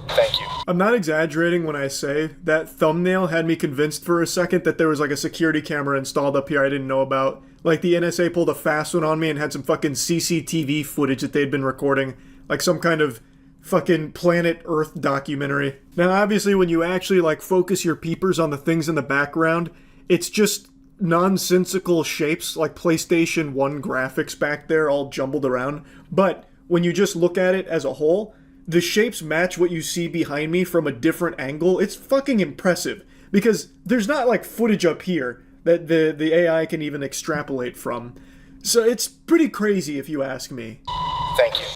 Thank you. I'm not exaggerating when I say that thumbnail had me convinced for a second that there was like a security camera installed up here I didn't know about. Like the NSA pulled a fast one on me and had some fucking CCTV footage that they'd been recording. Like some kind of fucking Planet Earth documentary. Now, obviously, when you actually, like, focus your peepers on the things in the background, it's just nonsensical shapes, like PlayStation 1 graphics back there all jumbled around. But when you just look at it as a whole, the shapes match what you see behind me from a different angle. It's fucking impressive because there's not like footage up here that the AI can even extrapolate from. So it's pretty crazy if you ask me. Thank you.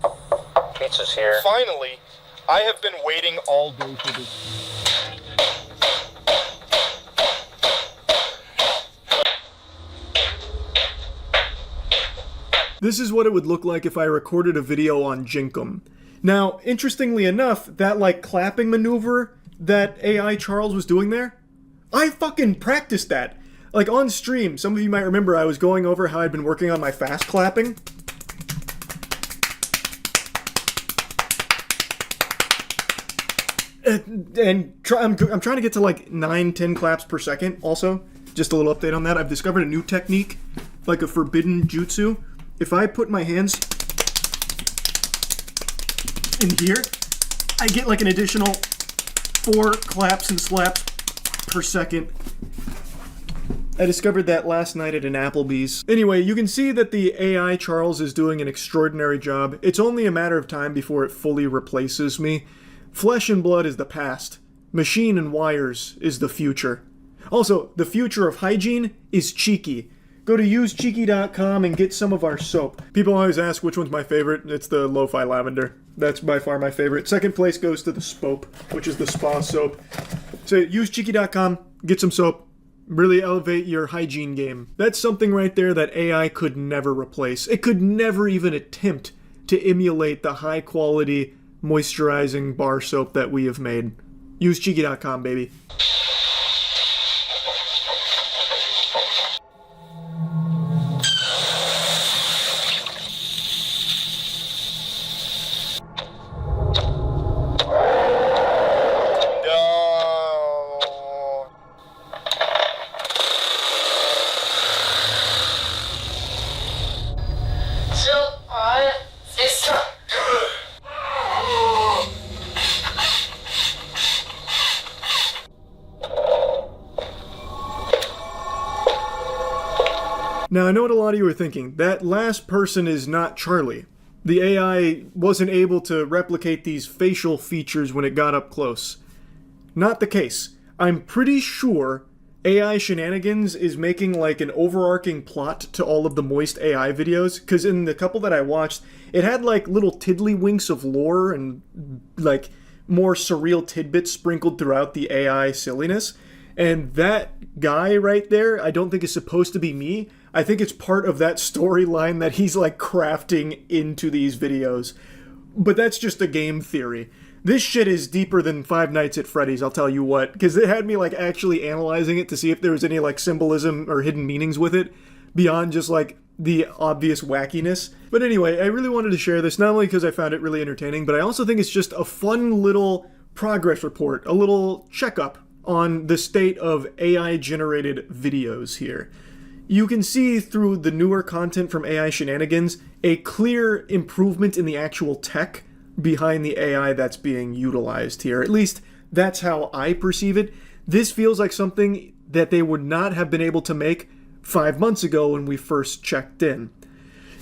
Pizza's here. Finally, I have been waiting all day for this. This is what it would look like if I recorded a video on Jinkum. Now, interestingly enough, that like clapping maneuver that AI Charles was doing there, I fucking practiced that. Like on stream, some of you might remember I was going over how I'd been working on my fast clapping. I'm trying to get to like 9-10 claps per second also. Just a little update on that. I've discovered a new technique, like a forbidden jutsu. If I put my hands in here, I get like an additional 4 claps and slaps per second. I discovered that last night at an Applebee's. Anyway, you can see that the AI Charles is doing an extraordinary job. It's only a matter of time before it fully replaces me. Flesh and blood is the past. Machine and wires is the future. Also, the future of hygiene is cheeky. Go to usecheeky.com and get some of our soap. People always ask which one's my favorite. It's the Lo-Fi Lavender. That's by far my favorite. Second place goes to the Spope, which is the spa soap. So usecheeky.com, get some soap. Really elevate your hygiene game. That's something right there that AI could never replace. It could never even attempt to emulate the high quality moisturizing bar soap that we have made. Usecheeky.com, baby. Now, I know what a lot of you are thinking. That last person is not Charlie. The AI wasn't able to replicate these facial features when it got up close. Not the case. I'm pretty sure AI Shenanigans is making like an overarching plot to all of the Moist AI videos, because in the couple that I watched, it had like little tiddlywinks of lore and like more surreal tidbits sprinkled throughout the AI silliness. And that guy right there, I don't think is supposed to be me. I think it's part of that storyline that he's like crafting into these videos. But that's just a game theory. This shit is deeper than Five Nights at Freddy's, I'll tell you what. Because it had me like actually analyzing it to see if there was any like symbolism or hidden meanings with it beyond just like the obvious wackiness. But anyway, I really wanted to share this, not only because I found it really entertaining, but I also think it's just a fun little progress report, a little checkup on the state of AI-generated videos here. You can see through the newer content from AI Shenanigans a clear improvement in the actual tech behind the AI that's being utilized here. At least that's how I perceive it. This feels like something that they would not have been able to make 5 months ago when we first checked in.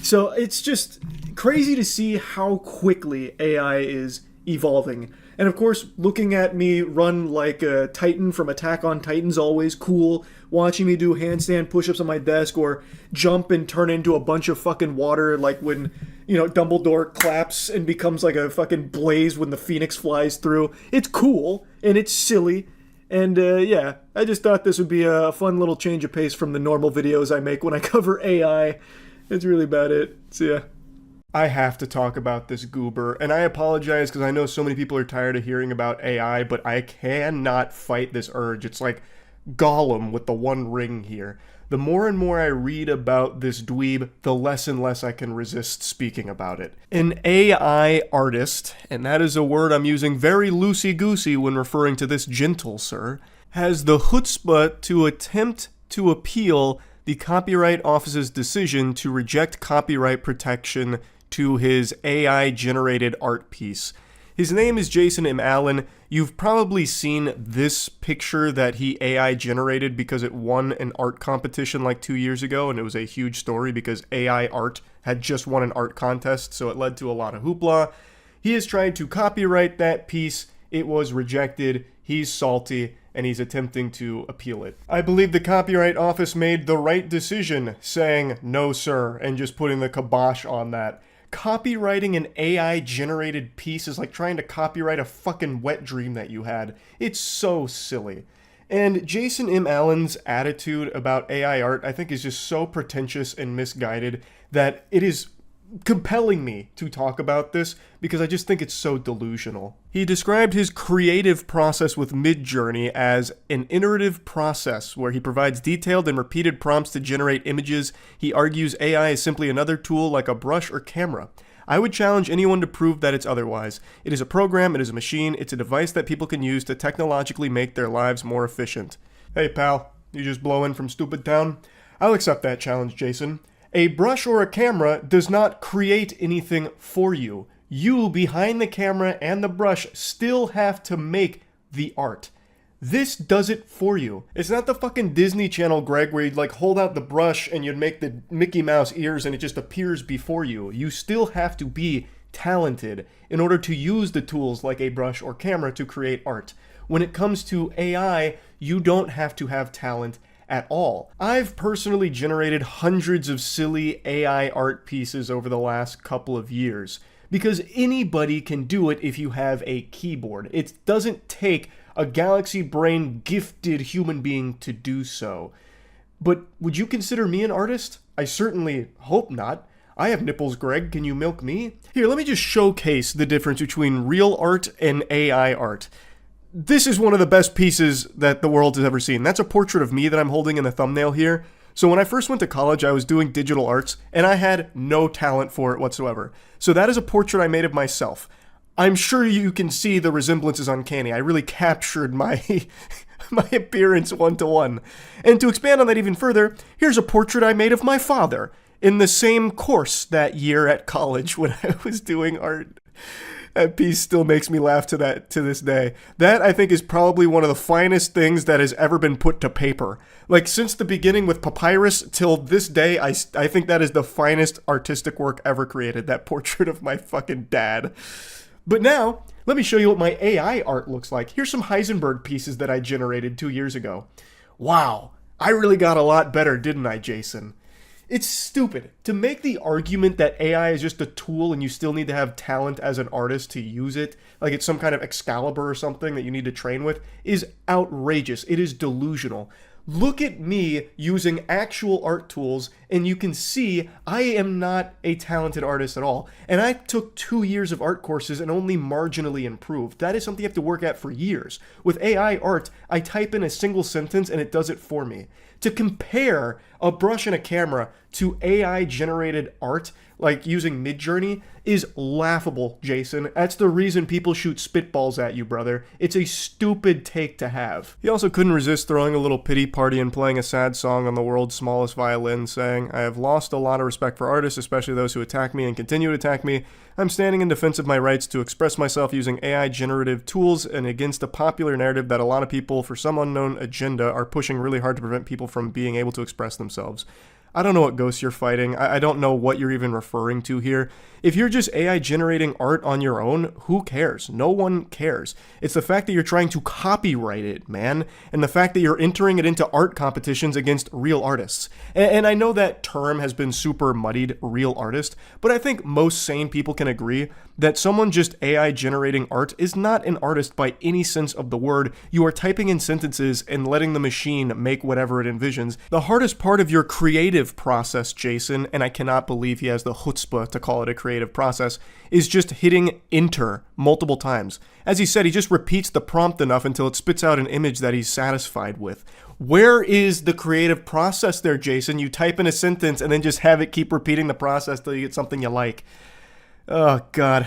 So it's just crazy to see how quickly AI is evolving. And of course, looking at me run like a Titan from Attack on Titan's always cool. Watching me do handstand push-ups on my desk or jump and turn into a bunch of fucking water like when, you know, Dumbledore claps and becomes like a fucking blaze when the phoenix flies through. It's cool and it's silly. And yeah, I just thought this would be a fun little change of pace from the normal videos I make when I cover AI. That's really about it. So yeah. I have to talk about this goober, and I apologize because I know so many people are tired of hearing about AI, but I cannot fight this urge. It's like Gollum with the one ring here. The more and more I read about this dweeb, the less and less I can resist speaking about it. An AI artist, and that is a word I'm using very loosey-goosey when referring to this gentle sir, has the chutzpah to attempt to appeal the Copyright Office's decision to reject copyright protection to his AI-generated art piece. His name is Jason M. Allen. You've probably seen this picture that he AI generated because it won an art competition like 2 years ago, and it was a huge story because AI art had just won an art contest, so it led to a lot of hoopla. He is trying to copyright that piece. It was rejected. He's salty, and he's attempting to appeal it. I believe the Copyright Office made the right decision saying, no sir, and just putting the kibosh on that. Copywriting an AI-generated piece is like trying to copyright a fucking wet dream that you had. It's so silly. And Jason M. Allen's attitude about AI art, I think, is just so pretentious and misguided that it is compelling me to talk about this because I just think it's so delusional. He described his creative process with Midjourney as an iterative process where he provides detailed and repeated prompts to generate images. He argues AI is simply another tool like a brush or camera. I would challenge anyone to prove that it's otherwise. It is a program, it is a machine, it's a device that people can use to technologically make their lives more efficient. Hey pal, you just blow in from Stupid Town? I'll accept that challenge, Jason. A brush or a camera does not create anything for you. You, behind the camera and the brush, still have to make the art. This does it for you. It's not the fucking Disney Channel, Greg, where you'd like hold out the brush and you'd make the Mickey Mouse ears and it just appears before you. You still have to be talented in order to use the tools like a brush or camera to create art. When it comes to AI, you don't have to have talent at all. I've personally generated hundreds of silly AI art pieces over the last couple of years because anybody can do it if you have a keyboard. It doesn't take a galaxy brain gifted human being to do so. But would you consider me an artist? I certainly hope not. I have nipples, Greg. Can you milk me? Here, let me just showcase the difference between real art and AI art. This is one of the best pieces that the world has ever seen. That's a portrait of me that I'm holding in the thumbnail here. So when I first went to college, I was doing digital arts, and I had no talent for it whatsoever. So that is a portrait I made of myself. I'm sure you can see the resemblance is uncanny. I really captured my my appearance one-to-one. And to expand on that even further, here's a portrait I made of my father in the same course that year at college when I was doing art. That piece still makes me laugh to this day. That, I think, is probably one of the finest things that has ever been put to paper. Like, since the beginning with papyrus till this day, I think that is the finest artistic work ever created, that portrait of my fucking dad. But now, let me show you what my AI art looks like. Here's some Heisenberg pieces that I generated 2 years ago. Wow, I really got a lot better, didn't I, Jason? It's stupid. To make the argument that AI is just a tool and you still need to have talent as an artist to use it, like it's some kind of Excalibur or something that you need to train with, is outrageous. It is delusional. Look at me using actual art tools, and you can see I am not a talented artist at all. And I took 2 years of art courses and only marginally improved. That is something you have to work at for years. With AI art, I type in a single sentence and it does it for me. To compare a brush and a camera to AI-generated art, like using Midjourney, is laughable, Jason. That's the reason people shoot spitballs at you, brother. It's a stupid take to have. He also couldn't resist throwing a little pity party and playing a sad song on the world's smallest violin, saying, "I have lost a lot of respect for artists, especially those who attack me and continue to attack me. I'm standing in defense of my rights to express myself using AI-generative tools and against a popular narrative that a lot of people, for some unknown agenda, are pushing really hard to prevent people from being able to express themselves." I don't know what ghosts you're fighting. I don't know what you're even referring to here. If you're just AI generating art on your own, who cares? No one cares. It's the fact that you're trying to copyright it, man, and the fact that you're entering it into art competitions against real artists. And I know that term has been super muddied, real artist, but I think most sane people can agree that someone just AI generating art is not an artist by any sense of the word. You are typing in sentences and letting the machine make whatever it envisions. The hardest part of your creative process, Jason, and I cannot believe he has the chutzpah to call it a creative process, is just hitting enter multiple times. As he said, he just repeats the prompt enough until it spits out an image that he's satisfied with. Where is the creative process there, Jason? You type in a sentence and then just have it keep repeating the process till you get something you like. Oh, God.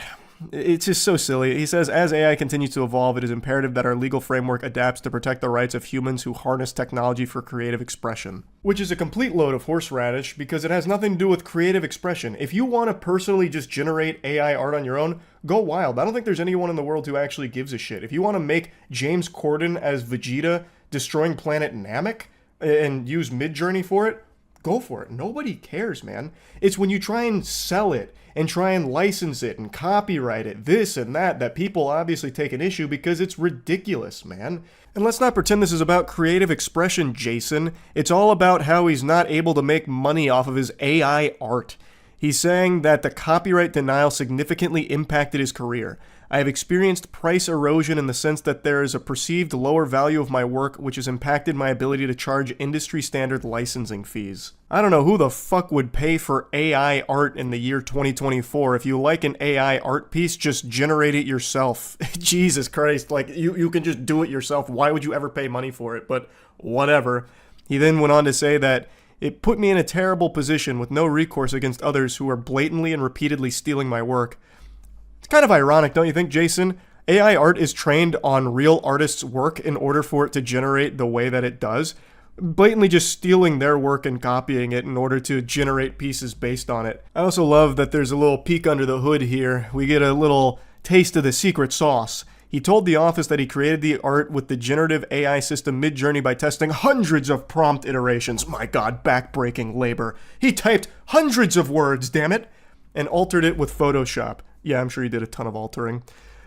it's just so silly. He says, as AI continues to evolve, it is imperative that our legal framework adapts to protect the rights of humans who harness technology for creative expression. Which is a complete load of horseradish, because it has nothing to do with creative expression. If you want to personally just generate AI art on your own, go wild. I don't think there's anyone in the world who actually gives a shit. If you want to make James Corden as Vegeta destroying planet Namek and use Midjourney for it, go for it. Nobody cares, man. It's when you try and sell it and try and license it and copyright it, this and that people obviously take an issue, because it's ridiculous, man. And let's not pretend this is about creative expression, Jason. It's all about how he's not able to make money off of his AI art. He's saying that the copyright denial significantly impacted his career. I have experienced price erosion in the sense that there is a perceived lower value of my work, which has impacted my ability to charge industry standard licensing fees. I don't know who the fuck would pay for AI art in the year 2024. If you like an AI art piece, just generate it yourself. Jesus Christ, like, you can just do it yourself. Why would you ever pay money for it? But whatever. He then went on to say that it put me in a terrible position with no recourse against others who are blatantly and repeatedly stealing my work. It's kind of ironic, don't you think, Jason? AI art is trained on real artists' work in order for it to generate the way that it does. Blatantly just stealing their work and copying it in order to generate pieces based on it. I also love that there's a little peek under the hood here. We get a little taste of the secret sauce. He told The Office that he created the art with the generative AI system Midjourney by testing hundreds of prompt iterations. My god, backbreaking labor. He typed hundreds of words, damn it, and altered it with Photoshop. Yeah, I'm sure he did a ton of altering.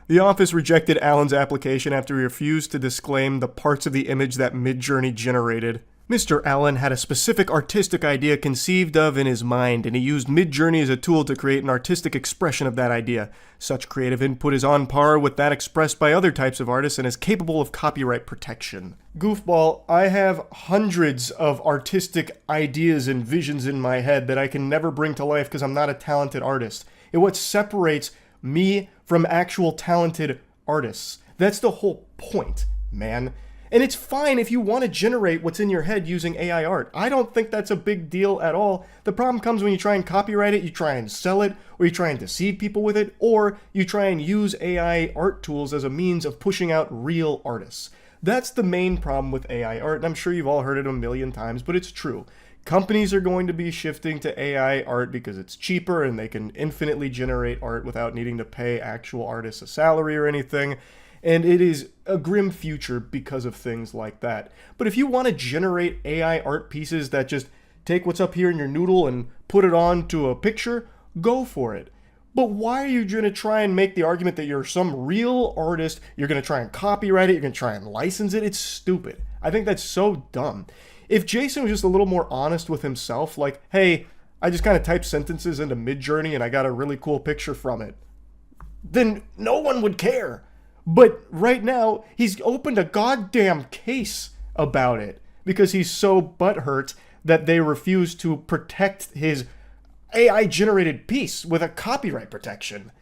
The Office rejected Allen's application after he refused to disclaim the parts of the image that Midjourney generated. Mr. Allen had a specific artistic idea conceived of in his mind, and he used Midjourney as a tool to create an artistic expression of that idea. Such creative input is on par with that expressed by other types of artists and is capable of copyright protection. Goofball, I have hundreds of artistic ideas and visions in my head that I can never bring to life because I'm not a talented artist. It's what separates me from actual talented artists. That's the whole point, man. And it's fine if you want to generate what's in your head using AI art. I don't think that's a big deal at all. The problem comes when you try and copyright it, you try and sell it, or you try and deceive people with it, or you try and use AI art tools as a means of pushing out real artists. That's the main problem with AI art, and I'm sure you've all heard it a million times, but it's true. Companies are going to be shifting to AI art because it's cheaper and they can infinitely generate art without needing to pay actual artists a salary or anything. And it is a grim future because of things like that. But if you want to generate AI art pieces that just take what's up here in your noodle and put it onto a picture, go for it. But why are you going to try and make the argument that you're some real artist, you're going to try and copyright it, you're going to try and license it? It's stupid. I think that's so dumb. If Jason was just a little more honest with himself, like, hey, I just kind of typed sentences into Midjourney and I got a really cool picture from it, then no one would care. But right now, he's opened a goddamn case about it because he's so butthurt that they refuse to protect his AI-generated piece with a copyright protection.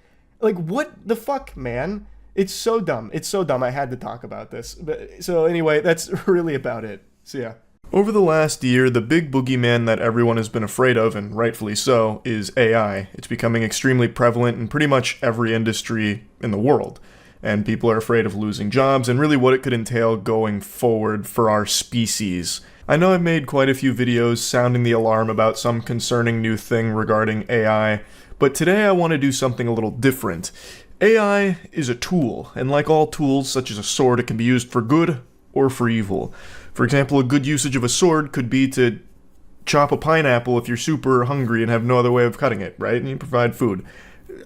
Like, what the fuck, man? It's so dumb. It's so dumb. I had to talk about this. So anyway, that's really about it. So yeah. Over the last year, the big boogeyman that everyone has been afraid of, and rightfully so, is AI. It's becoming extremely prevalent in pretty much every industry in the world. And people are afraid of losing jobs and really what it could entail going forward for our species. I know I've made quite a few videos sounding the alarm about some concerning new thing regarding AI, but today I want to do something a little different. AI is a tool, and like all tools, such as a sword, it can be used for good or for evil. For example, a good usage of a sword could be to chop a pineapple if you're super hungry and have no other way of cutting it, right? And you provide food.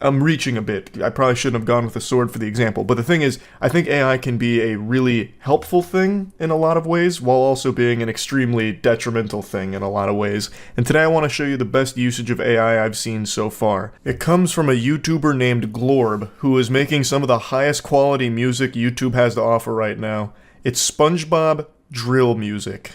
I'm reaching a bit. I probably shouldn't have gone with a sword for the example. But the thing is, I think AI can be a really helpful thing in a lot of ways, while also being an extremely detrimental thing in a lot of ways. And today I want to show you the best usage of AI I've seen so far. It comes from a YouTuber named Glorb, who is making some of the highest quality music YouTube has to offer right now. It's SpongeBob drill music.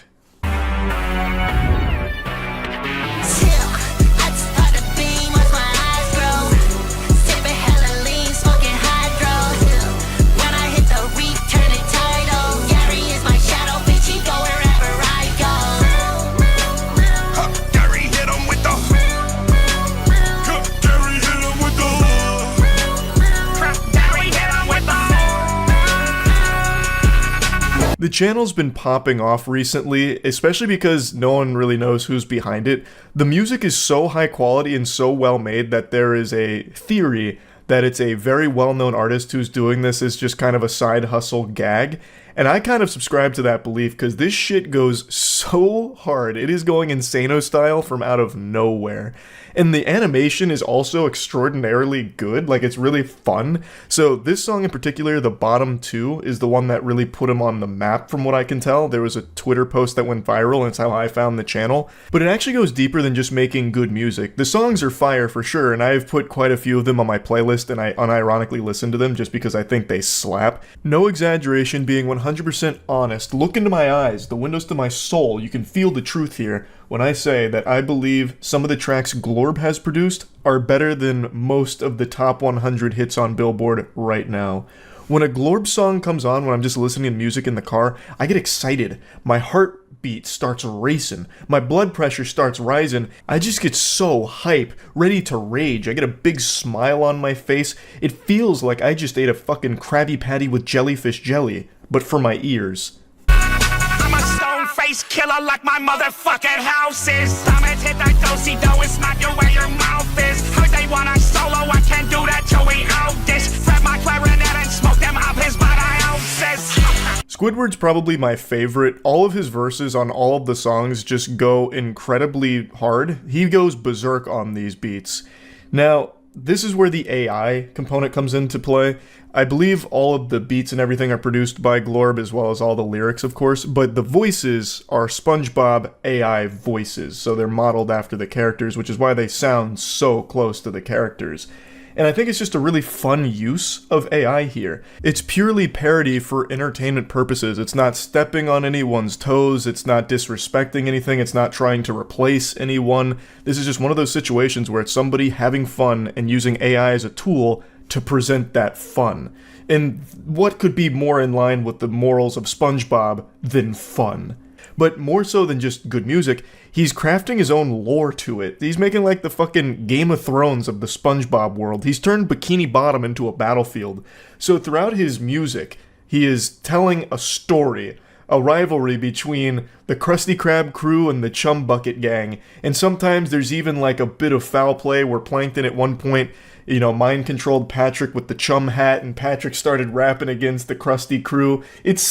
channel's been popping off recently, especially because no one really knows who's behind it. The music is so high quality and so well made that there is a theory that it's a very well-known artist who's doing this as just kind of a side hustle gag. And I kind of subscribe to that belief because this shit goes so hard. It is going Insano style from out of nowhere. And the animation is also extraordinarily good, like it's really fun. So this song in particular, the bottom two, is the one that really put him on the map from what I can tell. There was a Twitter post that went viral and it's how I found the channel. But it actually goes deeper than just making good music. The songs are fire for sure, and I've put quite a few of them on my playlist and I unironically listen to them just because I think they slap. No exaggeration, being 100% honest. Look into my eyes, the windows to my soul. You can feel the truth here when I say that I believe some of the tracks Glorb has produced are better than most of the top 100 hits on Billboard right now. When a Glorb song comes on, when I'm just listening to music in the car, I get excited. My heartbeat starts racing. My blood pressure starts rising. I just get so hype, ready to rage. I get a big smile on my face. It feels like I just ate a fucking Krabby Patty with jellyfish jelly, but for my ears. I'm a stone-faced killer like my motherfucking house is. Stomach hit that do-si-do and smack you where your mouth is. Heard they want a solo, I can't do that till we out this. Grab my clarinet and smoke them up his body ounces. Squidward's probably my favorite. All of his verses on all of the songs just go incredibly hard. He goes berserk on these beats. Now, this is where the AI component comes into play. I believe all of the beats and everything are produced by Glorb, as well as all the lyrics, of course, but the voices are SpongeBob AI voices, so they're modeled after the characters, which is why they sound so close to the characters. And I think it's just a really fun use of AI here. It's purely parody for entertainment purposes. It's not stepping on anyone's toes, it's not disrespecting anything, it's not trying to replace anyone. This is just one of those situations where it's somebody having fun and using AI as a tool to present that fun. And what could be more in line with the morals of SpongeBob than fun? But more so than just good music, he's crafting his own lore to it. He's making like the fucking Game of Thrones of the SpongeBob world. He's turned Bikini Bottom into a battlefield. So throughout his music, he is telling a story, a rivalry between the Krusty Krab crew and the Chum Bucket gang. And sometimes there's even like a bit of foul play where Plankton at one point, mind-controlled Patrick with the chum hat, and Patrick started rapping against the Krusty crew. It's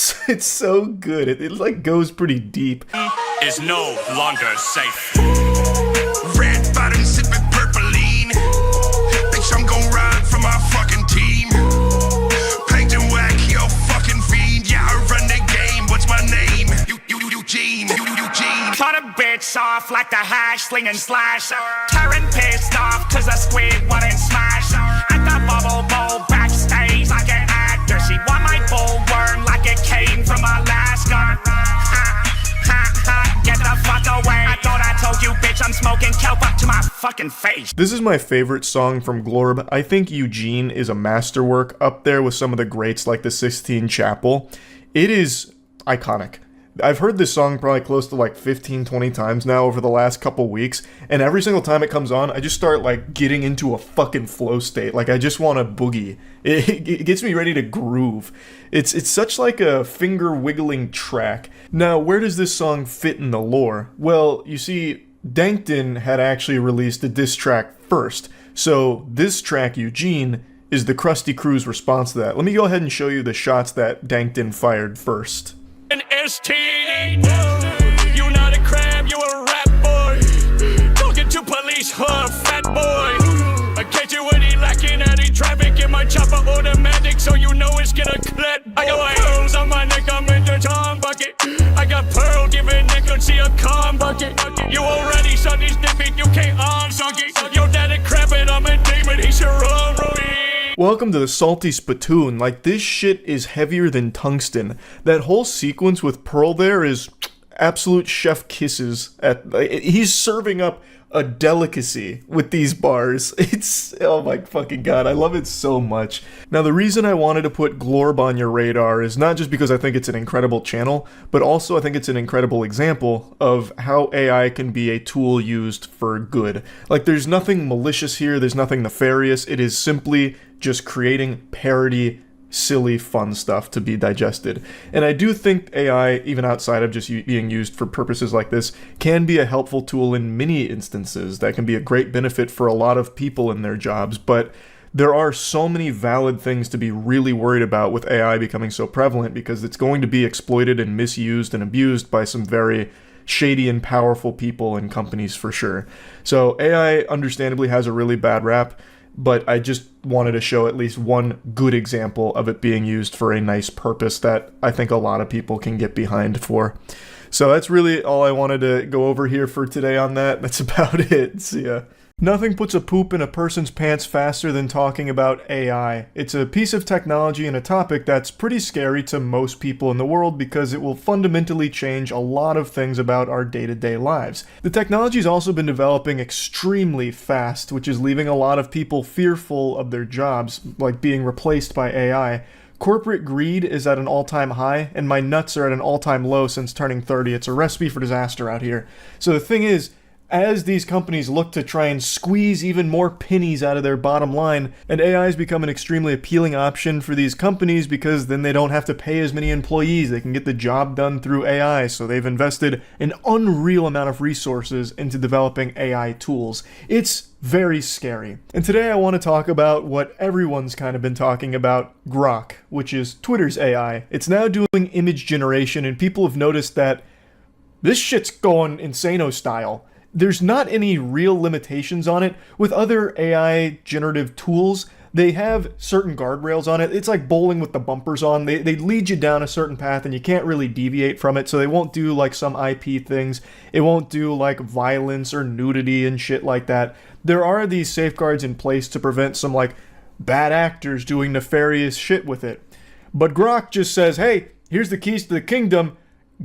so good. It like goes pretty deep. Is no longer safe. Red bottom sipping purpleine. Bitch, I'm gon' ride for my fucking team. Plankton whack, yo fucking fiend. Yeah, I run the game. What's my name? Eugene. Cut a bitch off like the hash sling and slash. Tearing pissed off cause a squid wouldn't smash. At the bubble bowl backstage like an actor. She want my bullworm like it came from Alaska. Get the fuck away. I thought I told you, bitch, I'm smoking kelp up to my fucking face. This is my favorite song from Glorb. I think Eugene is a masterwork, up there with some of the greats like the Sistine Chapel. It is iconic. I've heard this song probably close to like 15, 20 times now over the last couple weeks, and every single time it comes on, I just start like getting into a fucking flow state. Like I just want to boogie. It gets me ready to groove. It's such like a finger wiggling track. Now, where does this song fit in the lore? Well, you see, Dankton had actually released a diss track first, so this track, Eugene, is the Krusty Crew's response to that. Let me go ahead and show you the shots that Dankton fired first. An STD. You not a crab, you a rap boy. Talking to police, fat boy. I catch you when he lacking at he traffic in my chopper automatic, so you know it's gonna clat. I got pearls on my neck, I'm in the Tom bucket. I got pearl giving neck, and see a calm bucket. You already saw these niggas, you can't unsunk it. Your daddy crapping, I'm a demon, he should run, Welcome to the Salty Spittoon. Like, this shit is heavier than tungsten. That whole sequence with Pearl there is absolute chef kisses. He's serving up a delicacy with these bars. It's, oh my fucking god, I love it so much. Now, the reason I wanted to put Glorb on your radar is not just because I think it's an incredible channel, but also I think it's an incredible example of how AI can be a tool used for good. Like, there's nothing malicious here, there's nothing nefarious, it is simply just creating parody silly, fun stuff to be digested. And I do think AI, even outside of just being used for purposes like this, can be a helpful tool in many instances that can be a great benefit for a lot of people in their jobs. But there are so many valid things to be really worried about with AI becoming so prevalent, because it's going to be exploited and misused and abused by some very shady and powerful people and companies for sure. So AI understandably has a really bad rap, but I just wanted to show at least one good example of it being used for a nice purpose that I think a lot of people can get behind for. So that's really all I wanted to go over here for today on that. That's about it. See ya. Nothing puts a poop in a person's pants faster than talking about AI. It's a piece of technology and a topic that's pretty scary to most people in the world because it will fundamentally change a lot of things about our day-to-day lives. The technology's also been developing extremely fast, which is leaving a lot of people fearful of their jobs, like being replaced by AI. Corporate greed is at an all-time high, and my nuts are at an all-time low since turning 30. It's a recipe for disaster out here. So the thing is, as these companies look to try and squeeze even more pennies out of their bottom line, and AI has become an extremely appealing option for these companies because then they don't have to pay as many employees. They can get the job done through AI, so they've invested an unreal amount of resources into developing AI tools. It's very scary. And today I want to talk about what everyone's kind of been talking about, Grok, which is Twitter's AI. It's now doing image generation, and people have noticed that this shit's going insano style. There's not any real limitations on it. With other AI generative tools, they have certain guardrails on it. It's like bowling with the bumpers on. They lead you down a certain path and you can't really deviate from it, so they won't do like some IP things. It won't do like violence or nudity and shit like that. There are these safeguards in place to prevent some like bad actors doing nefarious shit with it. But Grok just says, hey, here's the keys to the kingdom.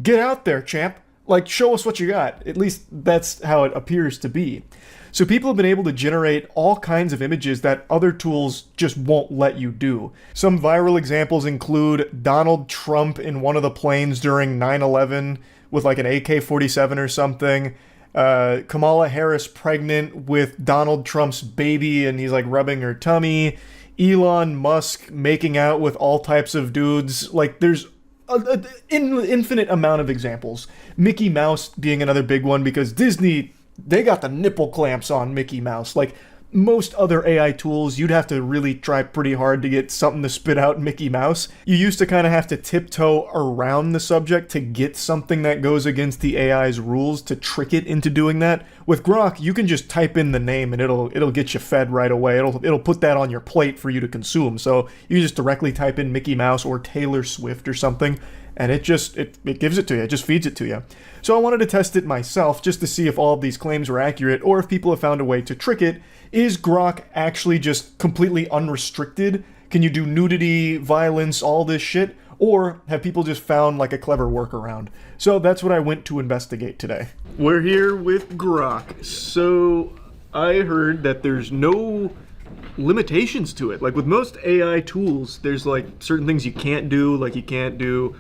Get out there, champ. Like, show us what you got. At least that's how it appears to be. So people have been able to generate all kinds of images that other tools just won't let you do. Some viral examples include Donald Trump in one of the planes during 9/11 with like an AK-47 or something. Kamala Harris pregnant with Donald Trump's baby and he's like rubbing her tummy. Elon Musk making out with all types of dudes. Like, there's an infinite amount of examples. Mickey Mouse being another big one because Disney, they got the nipple clamps on Mickey Mouse. Like most other AI tools, you'd have to really try pretty hard to get something to spit out Mickey Mouse. You used to kind of have to tiptoe around the subject to get something that goes against the AI's rules to trick it into doing that. With Grok, you can just type in the name and it'll get you fed right away. It'll put that on your plate for you to consume. So you just directly type in Mickey Mouse or Taylor Swift or something, and it gives it to you. It just feeds it to you. So I wanted to test it myself just to see if all of these claims were accurate or if people have found a way to trick it. Is Grok actually just completely unrestricted? Can you do nudity, violence, all this shit? Or have people just found like a clever workaround? So that's what I went to investigate today. We're here with Grok. So I heard that there's no limitations to it. Like with most AI tools, there's like certain things you can't do, like you can't do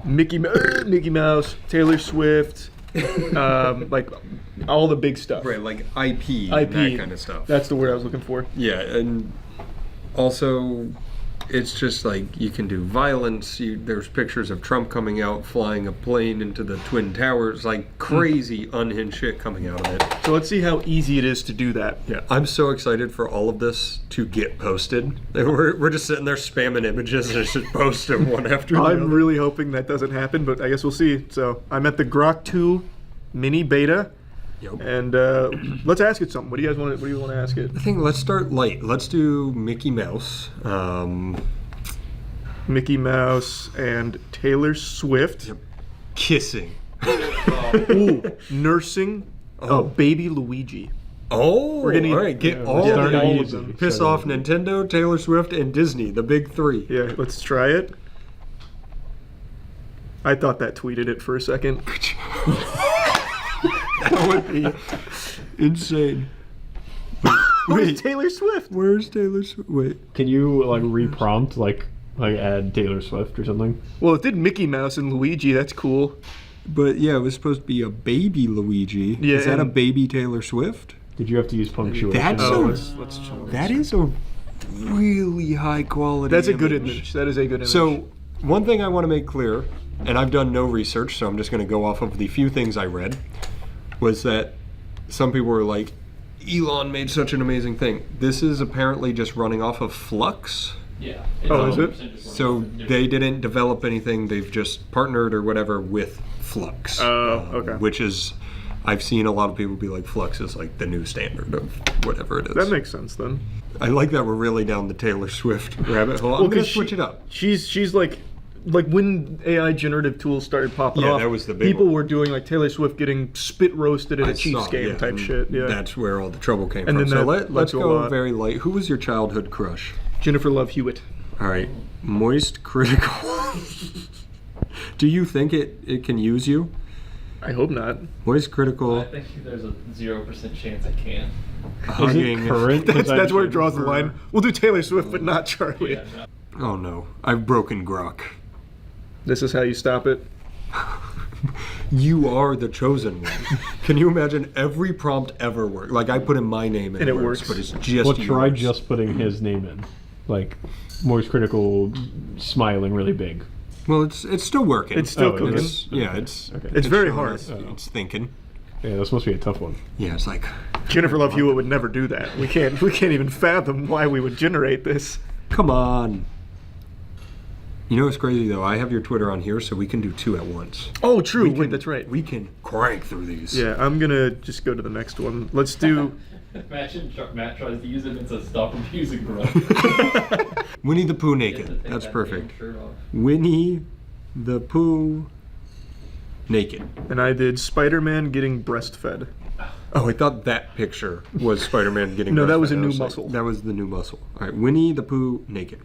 Mickey Mouse, Taylor Swift, like all the big stuff. Right, like IP, and that kind of stuff. That's the word I was looking for. Yeah, and also it's just like you can do violence. There's pictures of Trump coming out, flying a plane into the Twin Towers, like crazy unhinged shit coming out of it. So let's see how easy it is to do that. Yeah, I'm so excited for all of this to get posted. We're just sitting there spamming images and just post them one after the other. I'm really hoping that doesn't happen, but I guess we'll see. So I'm at the Grok 2 mini beta. Yep. And let's ask it something. What do you want to ask it? I think let's start light. Let's do Mickey Mouse. Mickey Mouse and Taylor Swift. Yep. Kissing. Ooh, nursing. Oh, baby Luigi. Oh, we're gonna all right. Get all of them. Piss off easy. Nintendo, Taylor Swift, and Disney, the big three. Yeah, let's try it. I thought that tweeted it for a second. That would be insane. Where's Taylor Swift? Where's Taylor Swift? Wait. Can you like reprompt like add Taylor Swift or something? Well, it did Mickey Mouse and Luigi. That's cool. But yeah, it was supposed to be a baby Luigi. Yeah, is that a baby Taylor Swift? Did you have to use punctuation? That's let's that is a really high quality. That's a good image. That is a good image. So, one thing I want to make clear, and I've done no research, so I'm just going to go off of the few things I read, was that some people were like, Elon made such an amazing thing. This is apparently just running off of Flux. Yeah. Oh, is it? So they didn't develop anything. They've just partnered or whatever with Flux. Oh, okay. Which is, I've seen a lot of people be like, Flux is like the new standard of whatever it is. That makes sense then. I like that we're really down the Taylor Swift rabbit hole. I'm going to 'cause switch it up. She's like when AI generative tools started popping Yeah, off, that was the big people one. were doing like Taylor Swift getting spit roasted in I a Chiefs saw, game yeah, type and shit. Yeah. That's where all the trouble came And from. then So that let's led to a go lot. very light. Who was your childhood crush? Jennifer Love Hewitt. All right. Moist critical. Do you think it can use you? I hope not. Moist critical. I think there's a 0% chance it can. Is it current? That's where it draws the line. We'll do Taylor Swift, but not Charlie. Yeah, no. Oh no. I've broken Grok. This is how you stop it. You are the chosen one. Can you imagine every prompt ever work? Like I put in my name and, And it works, works. but it's just Well, try yours. just putting his name in. Like, Moist Critical smiling really big. Well, it's still working. It's still Oh, it cooking. is? Yeah, it's Okay. It's very showing hard. us, It's thinking. Yeah, that's supposed to be a tough one. Yeah, it's like, Jennifer Love Hewitt would never do that. We can't even fathom why we would generate this. come on. You know what's crazy though? I have your Twitter on here, so we can do two at once. Oh, true. We Wait, can- that's right. We can crank through these. Yeah, I'm gonna just go to the next one. Let's do. Imagine Matt tries to use it and says, stop abusing Grok. Winnie the Pooh He has to naked. take That's that perfect. damn shirt off. Winnie the Pooh naked. And I did Spider-Man getting breastfed. Oh, I thought that picture was Spider-Man getting. No, that breastfed. was a I new like, muscle. that was the new muscle. All right, Winnie the Pooh naked.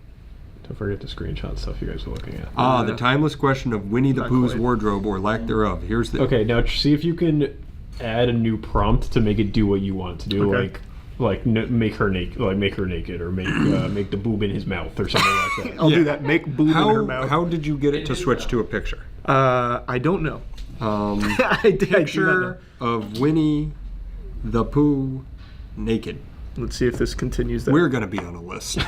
Don't forget the screenshot stuff you guys are looking at. The timeless question of Winnie the Not Pooh's quite. wardrobe or lack thereof. Here's the. Okay, now see if you can add a new prompt to make it do what you want to do, Okay. make her naked, or make the boob in his mouth or something like that. I'll Yeah. do that. Make boob in her How mouth. how did you get it to switch to a picture? I don't know. I do not Picture know. of Winnie the Pooh naked. Let's see if this continues. That We're gonna be on a list.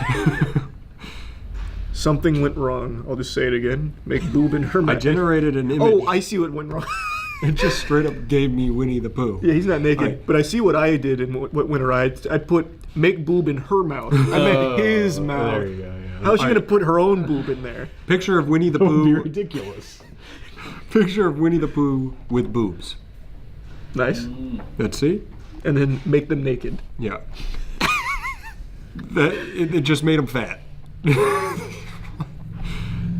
something went wrong. I'll just say it again. Make boob in her I mouth. generated an image. Oh, I see what went wrong. It just straight up gave me Winnie the Pooh. Yeah, he's not naked, I- but I see what I did and what went awry. I put make boob in her mouth. I meant his mouth. There you go. Yeah. How's she I- gonna put her own boob in there? Picture of Winnie the That would be Pooh. ridiculous. Picture of Winnie the Pooh with boobs. Nice. Let's see. And then make them naked. Yeah. It just made him fat.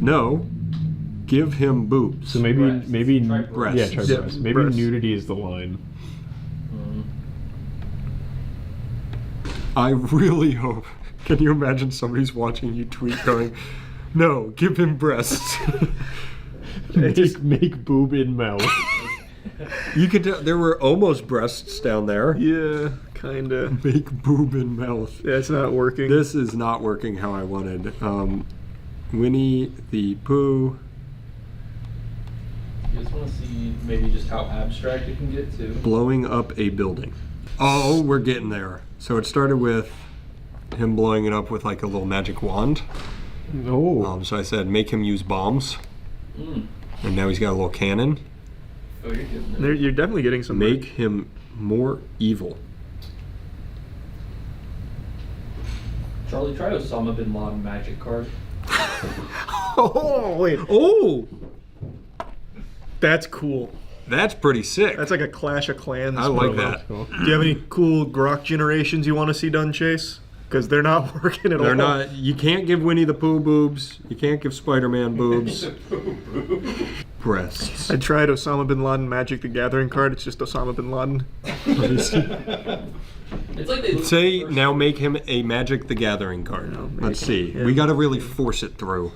No. Give him boobs. So maybe Breasts. Try breasts. yeah, try Yeah, breasts. Maybe breasts. nudity is the line. I really hope. Can you imagine somebody's watching you tweet going, no, give him breasts. Make boob in mouth. You could tell there were almost breasts down there. Yeah, kinda. Make boob in mouth. Yeah, it's not working. This is not working how I wanted. Winnie the Pooh. You just want to see maybe just how abstract it can get to. Blowing up a building. Oh, we're getting there. So it started with him blowing it up with like a little magic wand. Oh, So I said, make him use bombs. Mm. And now he's got a little cannon. Oh, you're getting there. You're definitely getting some. Make him more evil. Charlie, try Osama bin Laden magic card. Oh wait, Oh, that's cool. that's pretty sick. That's like a Clash of Clans. I like promo. that. cool. Do you have any cool Grok generations you want to see done, Chase? Because they're not working at all. They're not. You can't give Winnie the Pooh boobs. You can't give Spider-Man boobs. Breasts. I tried Osama bin Laden Magic the Gathering card. It's just Osama bin Laden. It's like they Say now, make him a Magic the Gathering card. Let's see. yeah. We got to really force it through.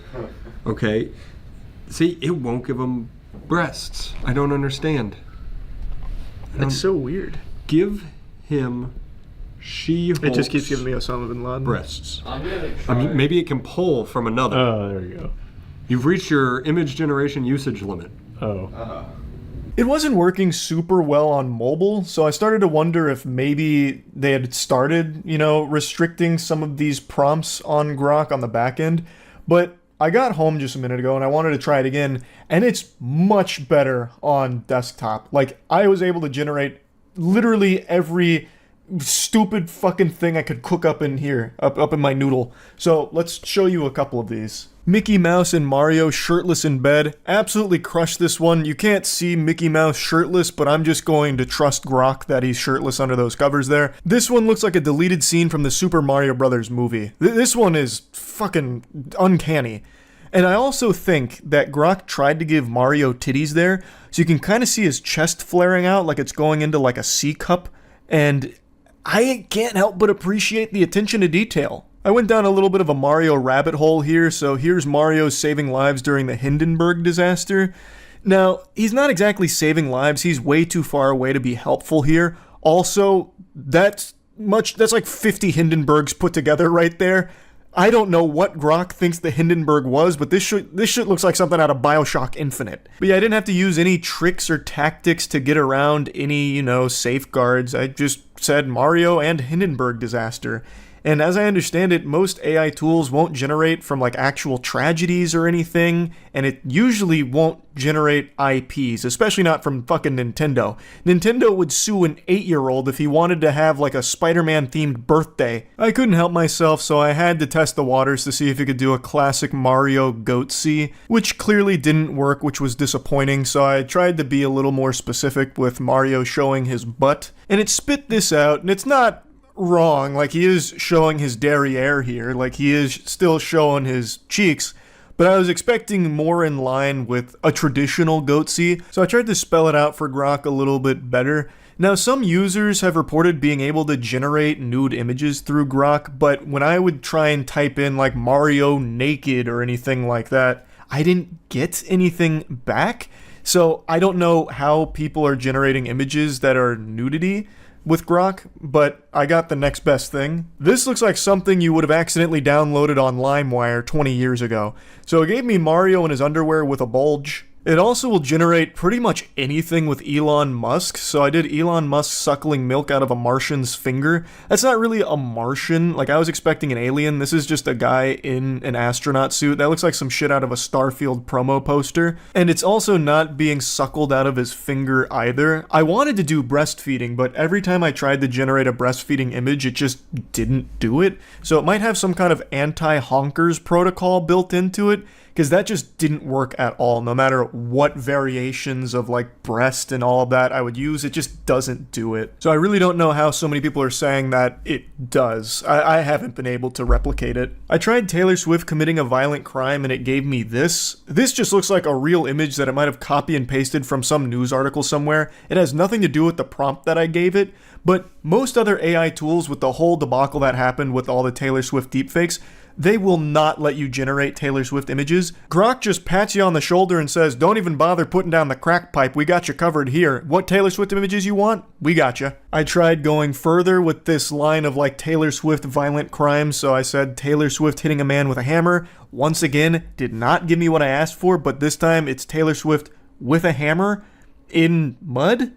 Okay. See, it won't give him breasts. I don't understand. That's so weird. Give him She-Hulk's It just keeps giving me Osama bin Laden. breasts. I'm gonna I try. mean, maybe it can pull from another. Oh, there you go. You've reached your image generation usage limit. Oh. It wasn't working super well on mobile, so I started to wonder if maybe they had started, restricting some of these prompts on Grok on the back end. But I got home just a minute ago and I wanted to try it again, and it's much better on desktop. Like, I was able to generate literally every stupid fucking thing I could cook up in here, up in my noodle. So let's show you a couple of these. Mickey Mouse and Mario shirtless in bed. Absolutely crushed this one. You can't see Mickey Mouse shirtless, but I'm just going to trust Grok that he's shirtless under those covers there. This one looks like a deleted scene from the Super Mario Brothers movie. This one is fucking uncanny. And I also think that Grok tried to give Mario titties there, so you can kind of see his chest flaring out like it's going into like a C cup, and I can't help but appreciate the attention to detail. I went down a little bit of a Mario rabbit hole here, so here's Mario saving lives during the Hindenburg disaster. Now, he's not exactly saving lives, he's way too far away to be helpful here. Also, that's like 50 Hindenburgs put together right there. I don't know what Grok thinks the Hindenburg was, but this shit looks like something out of BioShock Infinite. But yeah, I didn't have to use any tricks or tactics to get around any, safeguards. I just said Mario and Hindenburg disaster. And as I understand it, most AI tools won't generate from like actual tragedies or anything, and it usually won't generate IPs, especially not from fucking Nintendo. Nintendo would sue an 8-year-old if he wanted to have like a Spider-Man themed birthday. I couldn't help myself, so I had to test the waters to see if it could do a classic Mario Goatsy, which clearly didn't work, which was disappointing, so I tried to be a little more specific with Mario showing his butt, and it spit this out, and it's not wrong. Like, he is showing his derriere here, like he is still showing his cheeks, but I was expecting more in line with a traditional Goatsy, so I tried to spell it out for Grok a little bit better. Now, some users have reported being able to generate nude images through Grok, but when I would try and type in like Mario naked or anything like that, I didn't get anything back. So I don't know how people are generating images that are nudity with Grok, but I got the next best thing. This looks like something you would have accidentally downloaded on LimeWire 20 years ago. So it gave me Mario in his underwear with a bulge. It also will generate pretty much anything with Elon Musk, so I did Elon Musk suckling milk out of a Martian's finger. That's not really a Martian, like I was expecting an alien. This is just a guy in an astronaut suit. That looks like some shit out of a Starfield promo poster. And it's also not being suckled out of his finger either. I wanted to do breastfeeding, but every time I tried to generate a breastfeeding image, it just didn't do it. So it might have some kind of anti-honkers protocol built into it, because that just didn't work at all. No matter what variations of like breast and all of that I would use, it just doesn't do it. So I really don't know how so many people are saying that it does. I haven't been able to replicate it. I tried Taylor Swift committing a violent crime and it gave me this. This just looks like a real image that it might have copy and pasted from some news article somewhere. It has nothing to do with the prompt that I gave it, but most other AI tools with the whole debacle that happened with all the Taylor Swift deepfakes, they will not let you generate Taylor Swift images. Grok just pats you on the shoulder and says, don't even bother putting down the crack pipe, we got you covered here. What Taylor Swift images you want? We got you. I tried going further with this line of like Taylor Swift violent crimes, so I said Taylor Swift hitting a man with a hammer. Once again, did not give me what I asked for, but this time it's Taylor Swift with a hammer in mud?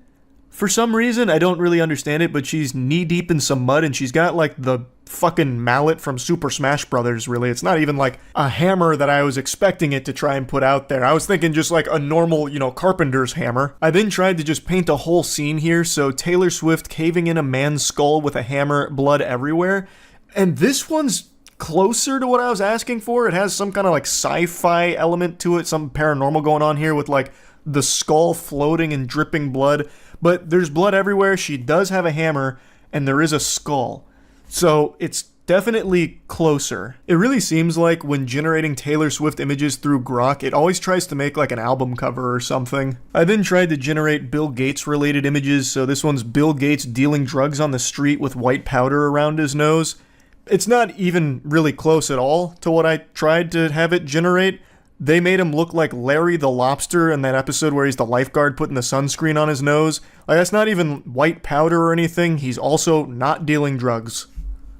For some reason, I don't really understand it, but she's knee deep in some mud and she's got like the fucking mallet from Super Smash Brothers, really. It's not even like a hammer that I was expecting it to try and put out there. I was thinking just like a normal, carpenter's hammer. I then tried to just paint a whole scene here, so Taylor Swift caving in a man's skull with a hammer, blood everywhere. And this one's closer to what I was asking for. It has some kind of like sci-fi element to it, some paranormal going on here with like the skull floating and dripping blood. But there's blood everywhere, she does have a hammer, and there is a skull. So it's definitely closer. It really seems like when generating Taylor Swift images through Grok, it always tries to make like an album cover or something. I then tried to generate Bill Gates related images, so this one's Bill Gates dealing drugs on the street with white powder around his nose. It's not even really close at all to what I tried to have it generate. They made him look like Larry the Lobster in that episode where he's the lifeguard putting the sunscreen on his nose. Like, that's not even white powder or anything. He's also not dealing drugs.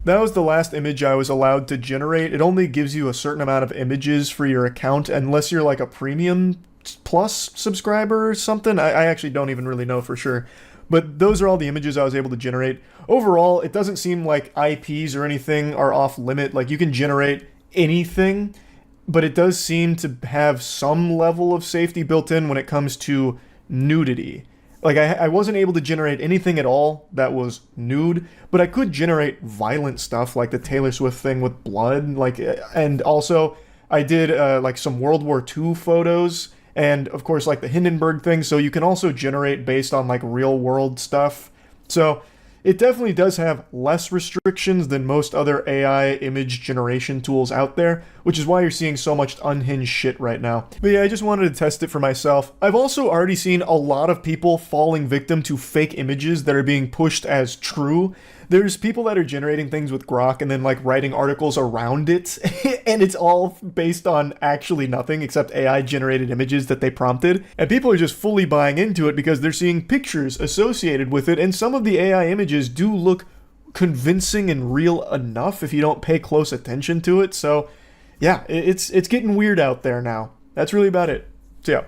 That was the last image I was allowed to generate. It only gives you a certain amount of images for your account unless you're like a premium plus subscriber or something. I actually don't even really know for sure. But those are all the images I was able to generate. Overall, it doesn't seem like IPs or anything are off limit. Like, you can generate anything, but it does seem to have some level of safety built in when it comes to nudity. Like, I wasn't able to generate anything at all that was nude, but I could generate violent stuff, like the Taylor Swift thing with blood. Like, and also, I did, like, some World War II photos, and, of course, like, the Hindenburg thing, so you can also generate based on, like, real-world stuff. So, it definitely does have less restrictions than most other AI image generation tools out there, which is why you're seeing so much unhinged shit right now. But yeah, I just wanted to test it for myself. I've also already seen a lot of people falling victim to fake images that are being pushed as true. There's people that are generating things with Grok and then like writing articles around it, and it's all based on actually nothing except AI generated images that they prompted. And people are just fully buying into it because they're seeing pictures associated with it, and some of the AI images do look convincing and real enough if you don't pay close attention to it. So yeah, it's getting weird out there now. That's really about it. So yeah.